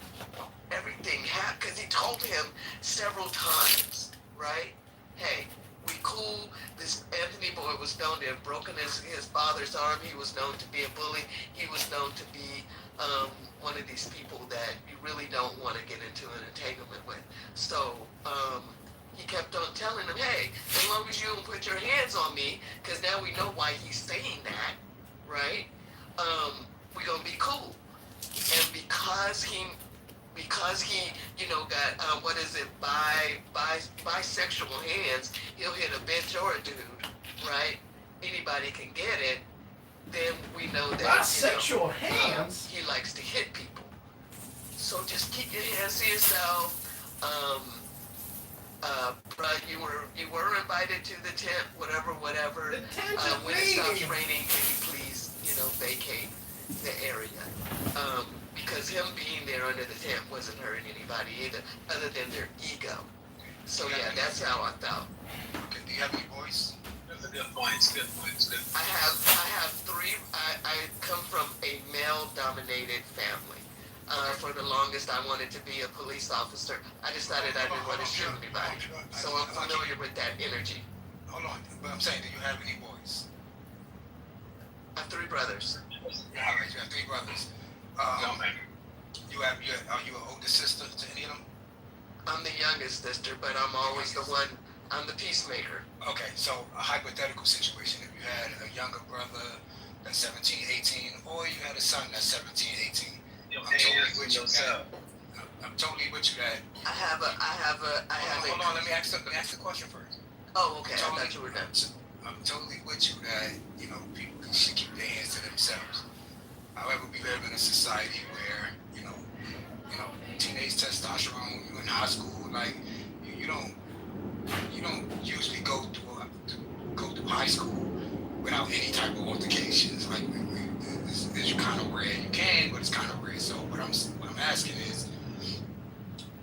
everything happened because he told him several times, right? Hey, we cool. This Anthony boy was known to have broken his father's arm. He was known to be a bully. He was known to be one of these people that you really don't want to get into an entanglement with. So he kept on telling him, hey, as long as you don't put your hands on me, because now we know why he's saying that, right? We're going to be cool. And because he got, bisexual hands, he'll hit a bitch or a dude, right? Anybody can get it. Then we know that Bisexual hands? He likes to hit people. So just keep your hands to yourself. But you were invited to the tent, whatever. When it stops raining, can you please, vacate the area? Because him being there under the tent wasn't hurting anybody either, other than their ego. So yeah, that's how I felt. Okay, do you have any boys? That's a good point. It's a good point. It's a good point. I have three. I come from a male-dominated family. For the longest, I wanted to be a police officer. I decided I didn't want to shoot anybody. So I'm familiar with that energy. Hold on, but I'm saying, do you have any boys? I have three brothers. All right, you have three brothers. Are you an older sister to any of them? I'm the youngest sister, but I'm always I'm the peacemaker. Okay, so a hypothetical situation. If you had a younger brother that's 17, 18, or you had a son that's 17, 18. I'm totally with you that. I have a. Hold on, let me ask the question first. Oh, okay. I thought you were done. I'm totally with you that people should keep their hands to themselves. However, we live in a society where teenage testosterone. You're in high school, like you don't usually go through high school without any type of altercations. Like it's kind of rare. You can, but it's kind of rare. So what I'm asking is,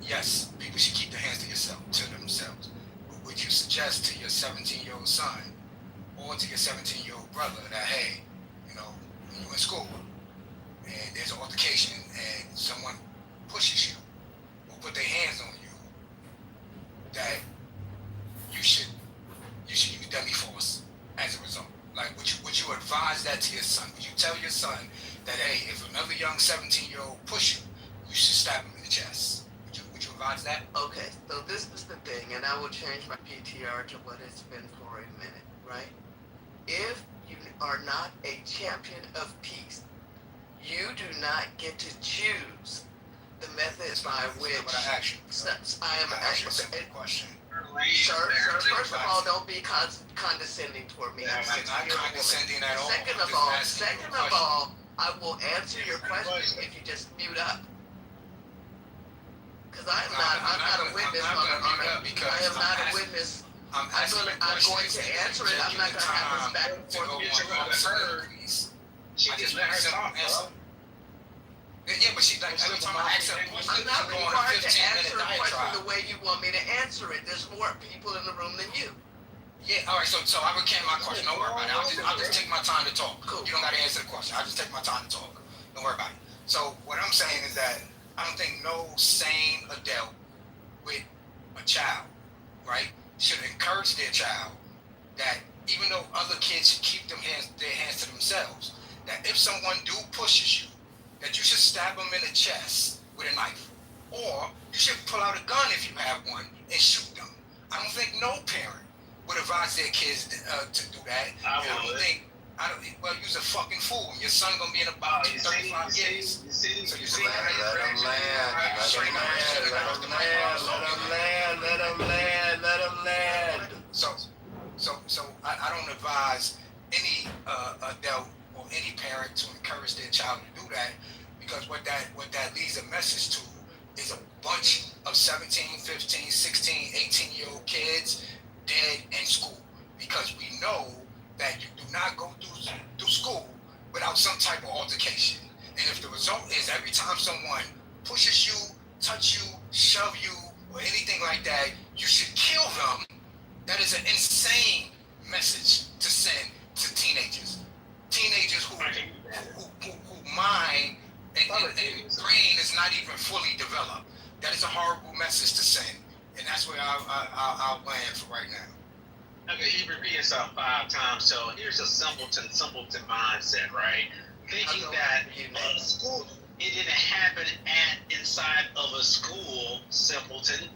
yes, people should keep their hands to themselves. But would you suggest to your 17-year-old son or to your 17-year-old brother that, hey, when you're in school and there's an altercation and someone pushes you or put their hands on you, that you should use deadly force as a result? Like, would you advise that to your son? Would you tell your son that, hey, if another young 17-year-old push you should stab him in the chest? Would you advise that? Okay, so this is the thing, and I will change my PTR to what it's been for a minute, right? If you are not a champion of peace, you do not get to choose the methods by which I am asking a simple question. Sir, first of all, don't be condescending toward me. I'm not condescending at all. Second of all, I will answer your question if you just mute up. Because I'm not a witness. I am not a witness. I'm going to answer it. I'm not going to have this back and forth. She just let her talk, bro. Yeah, but every time I ask her a question, I'm not required to answer a question diatribe. the way you want me to answer it. There's more people in the room than you. Yeah, all right, so I recant my question. Don't worry about it. I'll just take my time to talk. Cool. You don't got to answer the question. I'll just take my time to talk. Don't worry about it. So what I'm saying is that I don't think no sane adult with a child, right, should encourage their child that even though other kids should keep their hands to themselves, that if someone pushes you, that you should stab them in the chest with a knife. Or you should pull out a gun if you have one and shoot them. I don't think no parent would advise their kids to do that. Well, you're a fucking fool. Your son gonna be in about 35 years. So you see, let him land. So I don't advise any adult or any parent to encourage their child to do that, because what that leads a message to is a bunch of 17, 15, 16, 18-year-old kids dead in school, because we know that you do not go through school without some type of altercation. And if the result is every time someone pushes you, touch you, shove you, or anything like that, you should kill them, that is an insane message to send to teenagers. Teenagers who mind and brain is not even fully developed. That is a horrible message to send. And that's where I'll land for right now. Okay, you repeat yourself 5 times. So here's a simpleton mindset, right? Thinking that school, it didn't happen inside of a school, simpleton.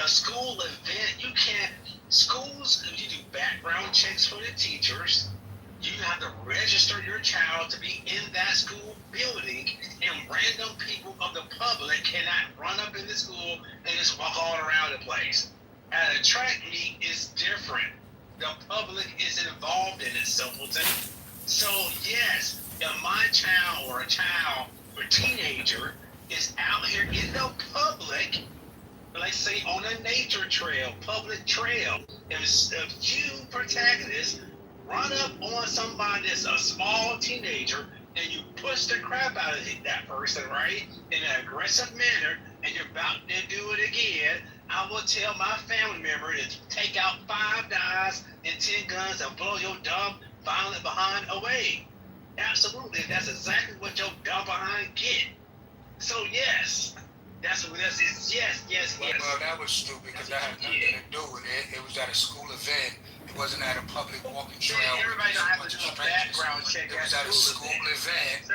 A school event, you can't, schools, you do background checks for the teachers. You have to register your child to be in that school building, and random people of the public cannot run up in the school and just walk all around the place. At a track meet is different. The public is involved in it, simpleton. So yes, if my child or teenager is out here in the public, let's say on a nature trail, public trail, if you protagonist run up on somebody that's a small teenager and you push the crap out of that person, right, in an aggressive manner, and you're about to do it again, I will tell my family member to take out 5 knives and 10 guns and blow your dumb, violent behind away. Absolutely, that's exactly what your dumb behind get. So yes, that's it. Yes. Well, that was stupid because that had nothing to do with it. It was at a school event. It wasn't at a public walking trail. Everybody don't have to do a background check. It was at a school event.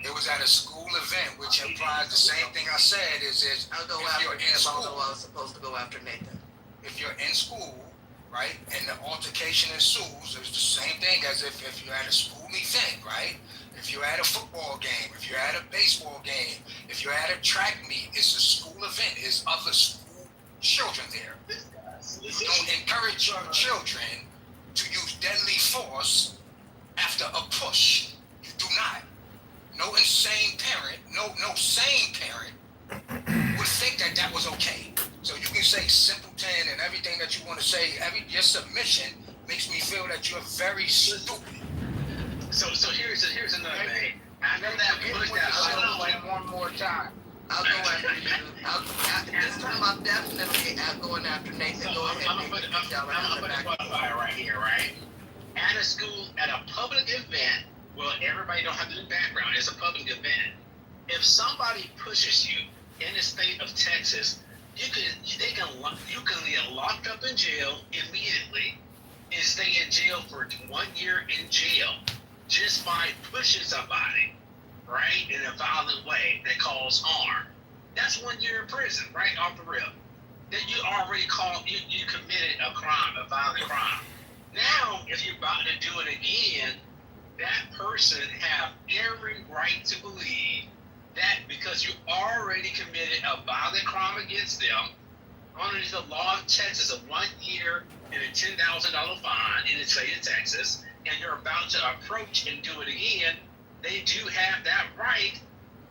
It was at a school event, which implies the same thing I said is I'll go if after you're in him, school, although I was supposed to go after Nathan. if you're in school, right, and the altercation ensues, it's the same thing as if you're at a school event, right? If you're at a football game, if you're at a baseball game, if you're at a track meet, it's a school event. It's other school children there. You don't encourage your children to use deadly force after a push. You do not. No insane parent, no sane parent would think that was okay. So you can say simpleton and everything that you want to say. Your submission makes me feel that you're very stupid. So here's another thing. I know that push that one more time. I'll go after you. This time I'm definitely going after Nathan. Go ahead. I'm gonna put a qualifier right here, right? At a school, at a public event, well, everybody don't have to do background. It's a public event. If somebody pushes you in the state of Texas, you can get locked up in jail immediately and stay in jail for 1 year in jail just by pushing somebody, right, in a violent way that causes harm. That's 1 year in prison, right off the rip. That you already you committed a crime, a violent crime. Now, if you're about to do it again, that person have every right to believe that because you already committed a violent crime against them, under the law of Texas, a 1 year and a $10,000 fine in the state of Texas, and you're about to approach and do it again, they do have that right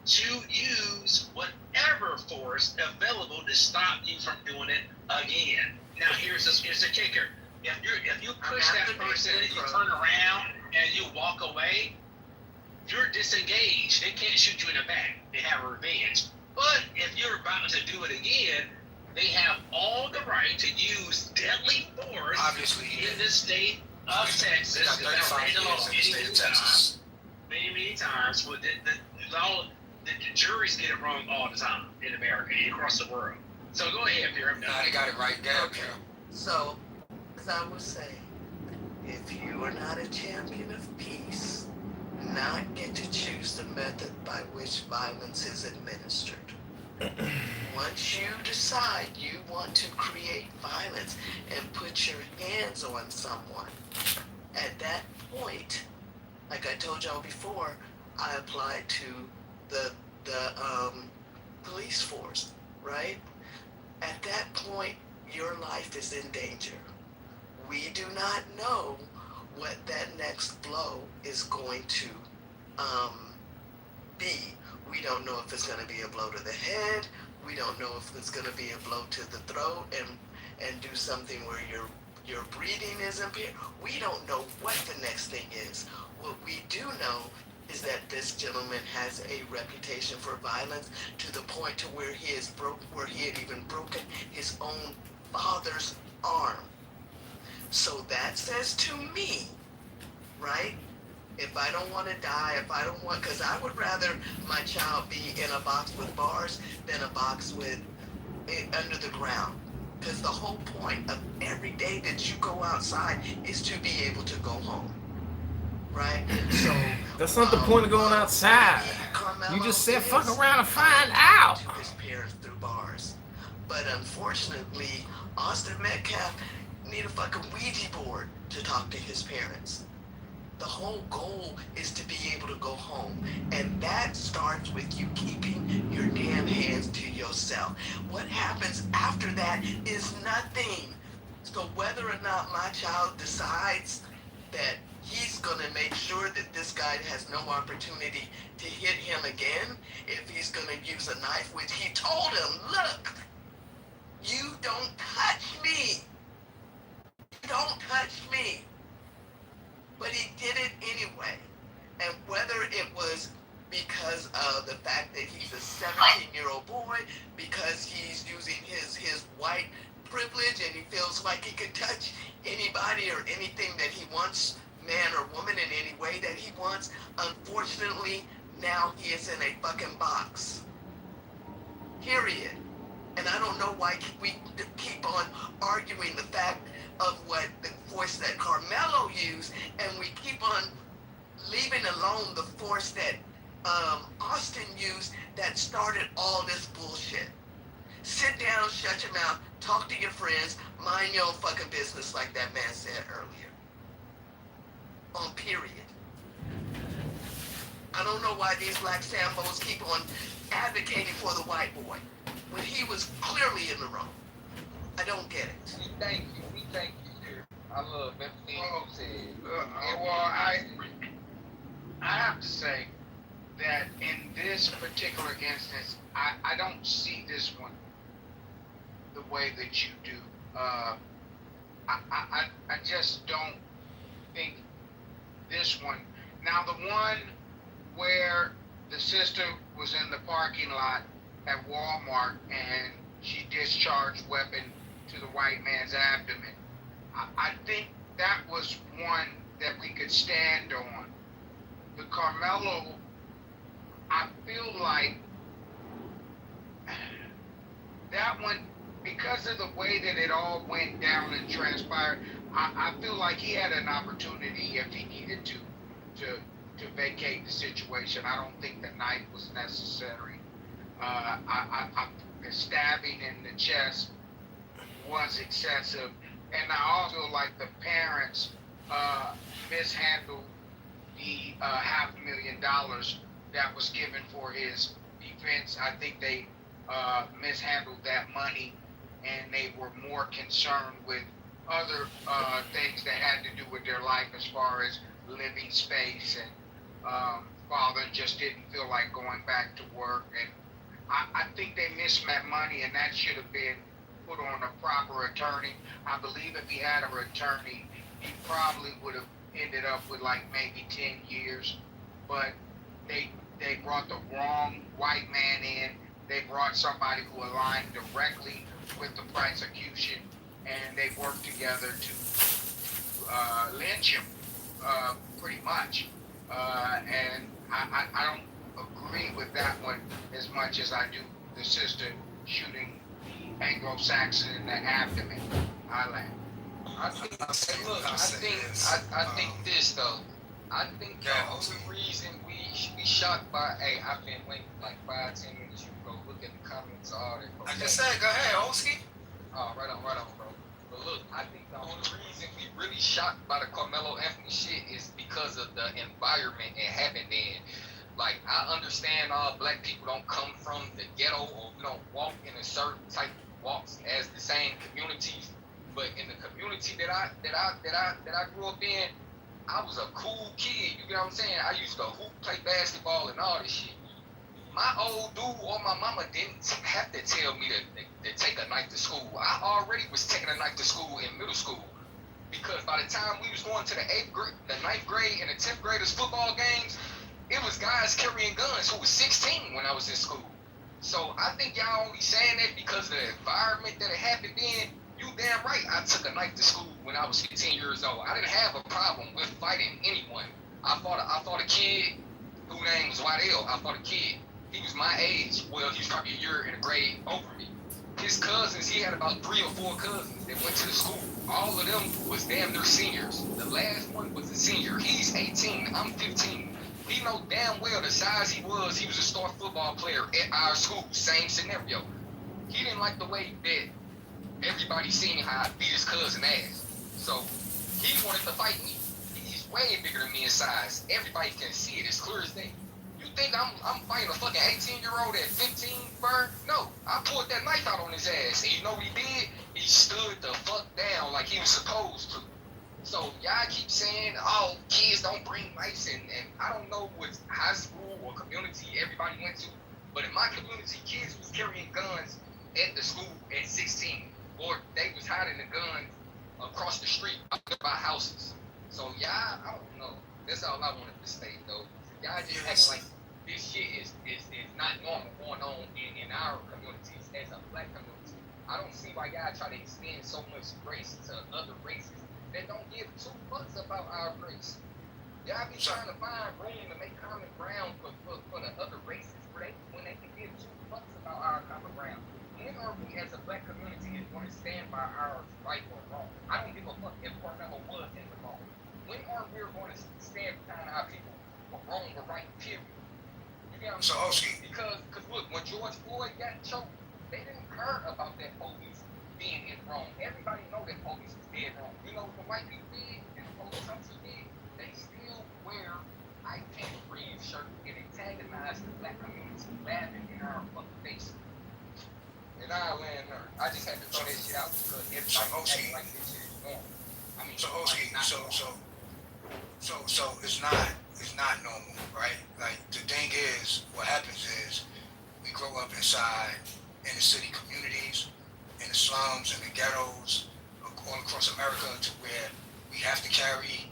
to use whatever force available to stop you from doing it again. Now, here's the kicker. If you push that person and you turn around and you walk away, you're disengaged. They can't shoot you in the back. They have revenge. But if you're about to do it again, they have all the right to use deadly force in the state of Texas. Many times. But the juries get it wrong all the time in America and across the world. So go ahead, Pierre. Nah, they got it right there, Pierre. So, as I was saying, if you are not a champion of peace, not get to choose the method by which violence is administered. Once you decide you want to create violence and put your hands on someone, at that point, like I told y'all before, I applied to the police force, right? At that point, your life is in danger. We do not know what that next blow is going to be. We don't know if it's going to be a blow to the head. We don't know if it's going to be a blow to the throat and do something where your breathing is impaired. We don't know what the next thing is. What we do know is that this gentleman has a reputation for violence to the point to where he had even broken his own father's arm. So that says to me, right? If I don't want to die, because I would rather my child be in a box with bars than a box with under the ground. Because the whole point of every day that you go outside is to be able to go home, right? So that's not the point of going outside. You just said fuck around and find out. To his parents through bars, but unfortunately, Austin Metcalf need a fucking Ouija board to talk to his parents. The whole goal is to be able to go home. And that starts with you keeping your damn hands to yourself. What happens after that is nothing. So whether or not my child decides that he's going to make sure that this guy has no opportunity to hit him again, if he's going to use a knife, which he told him, look, You don't touch me. You don't touch me. But he did it anyway. And whether it was because of the fact that he's a 17-year-old boy, because he's using his white privilege and he feels like he can touch anybody or anything that he wants, man or woman, in any way that he wants, unfortunately, now he is in a fucking box. Period. And I don't know why we keep on arguing the fact of what the force that Carmelo used, and we keep on leaving alone the force that Austin used that started all this bullshit. Sit down, shut your mouth, talk to your friends, mind your own fucking business, like that man said earlier. On period. I don't know why these black Sambos keep on advocating for the white boy when he was clearly in the wrong. I don't get it. We thank you, dear. I love everything you said. I have to say that in this particular instance, I don't see this one the way that you do. I just don't think this one. Now, the one where the sister was in the parking lot at Walmart and she discharged weapon to the white man's abdomen, I think that was one that we could stand on. The Carmelo, I feel like that one, because of the way that it all went down and transpired, I feel like he had an opportunity if he needed to vacate the situation. I don't think the knife was necessary. The stabbing in the chest was excessive, and I also feel like the parents mishandled the $500,000 that was given for his defense. I think they mishandled that money, and they were more concerned with other things that had to do with their life as far as living space, and father just didn't feel like going back to work, and I think they missed that money, and that should have been put on a proper attorney. I believe if he had an attorney, he probably would have ended up with like maybe 10 years, but they brought the wrong white man in. They brought somebody who aligned directly with the prosecution, and they worked together to lynch him, pretty much. And I don't agree with that one as much as I do the sister shooting the Anglo-Saxon in the abdomen. I think this though. I think the only reason we shocked by, hey, I've been waiting like 5-10 minutes. You can go look at the comments, all that. I just said, go ahead, Oski. Oh, right on, bro. But look, I think the only reason we really shocked by the Carmelo Anthony shit is because of the environment it happened in. Like, I understand all black people don't come from the ghetto, or we don't walk in a certain type of walks as the same communities. But in the community that I grew up in, I was a cool kid. You get what I'm saying? I used to hoop, play basketball, and all this shit. My old dude or my mama didn't have to tell me to take a knife to school. I already was taking a knife to school in middle school, because by the time we was going to the 9th grade, and the 10th graders football games, it was guys carrying guns who was 16 when I was in school. So I think y'all only saying that because of the environment that it happened in. You damn right, I took a knife to school when I was 15 years old. I didn't have a problem with fighting anyone. I fought a kid whose name was Waddell. I fought a kid. He was my age. Well, he was probably a year and a grade over me. His cousins, he had about 3 or 4 cousins that went to the school. All of them was damn near seniors. The last one was a senior. He's 18, I'm 15. He know damn well the size he was a star football player at our school. Same scenario. He didn't like the way that everybody seen how I beat his cousin ass. So he wanted to fight me. He's way bigger than me in size. Everybody can see it as clear as day. You think I'm fighting a fucking 18-year-old at 15, Bird? No. I pulled that knife out on his ass. And you know what he did? He stood the fuck down like he was supposed to. So y'all keep saying, oh, kids don't bring knives, and I don't know what high school or community everybody went to, but in my community, kids was carrying guns at the school at 16, or they was hiding the guns across the street by houses. So y'all, I don't know. That's all I wanted to say though. Y'all just acting like this shit is not normal going on in our communities as a black community. I don't see why y'all try to extend so much grace to other races that don't give two fucks about our race. Y'all be trying to find room to make common ground for the other races when they can give two fucks about our common ground. When are we as a black community is going to stand by our right or wrong? I don't give a fuck if Carmelo was in the wrong. When are we going to stand behind our people for wrong or right, period? You get what I'm saying? Because look, when George Floyd got choked, they didn't care about that police being in wrong. Everybody know that police was dead wrong. You know what the white people did and the police officers did? They still wear I can't breathe shirt and antagonize the black community laughing in our fucking face. And I land there. I just had to throw that shit out because everybody acting like this shit is normal. I mean, so it's not normal, right? Like the thing is, what happens is we grow up inside inner city communities, in the slums, in the ghettos, all across America, to where we have to carry,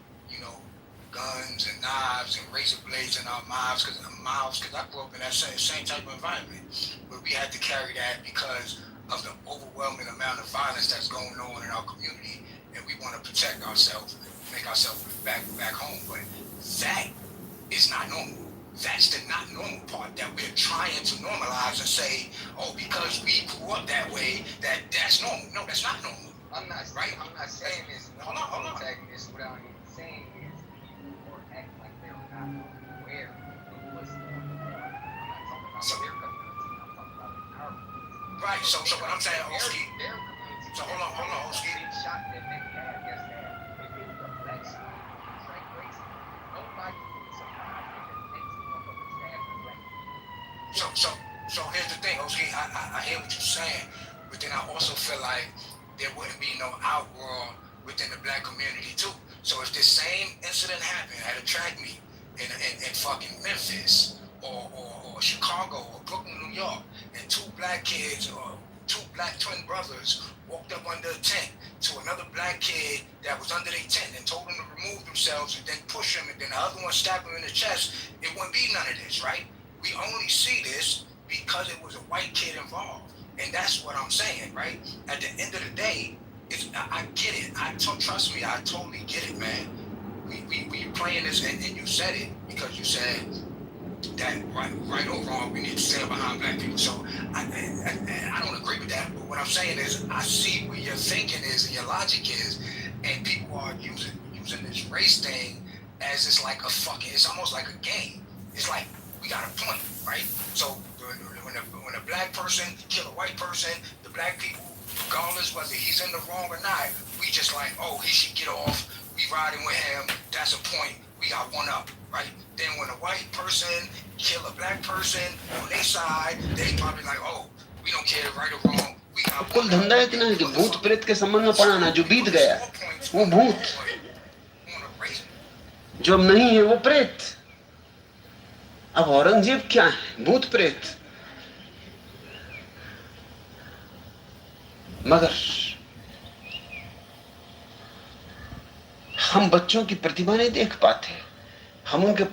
guns and knives and razor blades in our mouths, because I grew up in that same type of environment, where we had to carry that because of the overwhelming amount of violence that's going on in our community, and we want to protect ourselves, make ourselves back home. But that is not normal. That's the not normal part that we're trying to normalize and say, oh, because we grew up that way, that's normal. No, that's not normal. I'm not saying this. Hold on. Tagging this without even saying is people are acting like they're not aware of what's going on. I'm not talking about their community. I'm talking about our community. Right. So what I'm saying, Oski. Their community. So hold on, Oski. Big shot that they had yesterday. If it was a black school, track race, nobody would survive in the next motherfucker's staff and black people. So here's the thing, Oski. I hear what you're saying, but then I also feel like there wouldn't be no outroar within the black community too. So if this same incident happened at a track meet in fucking Memphis or Chicago or Brooklyn, New York, and two black kids or two black twin brothers walked up under a tent to another black kid that was under their tent and told him to remove themselves and then push him, and then the other one stabbed him in the chest, it wouldn't be none of this, right? We only see this because it was a white kid involved. And that's what I'm saying, right? At the end of the day, I get it. Trust me, I totally get it, man. We playing this, and you said it because you said that right or wrong, we need to stand behind black people. So I don't agree with that. But what I'm saying is, I see where your thinking is and your logic is, and people are using this race thing as it's like it's almost like a game. It's like we got a point, right? So when a black person kill a white person, the black people, regardless whether he's in the wrong or not, we just like, oh, he should get off. We riding with him. That's a point. We got one up, right? Then when a white person kill a black person on their side, they probably like, oh, we don't care right or wrong. We got कुल one धंधा इतना है कि भूत प्रेत के संबंध में पढ़ाना, जो बीत गया वो भूत, जो अब नहीं है वो प्रेत। अब औरंगजेब क्या है? भूत प्रेत। मगर हम बच्चों की प्रतिभा नहीं देख पाते, हम उनके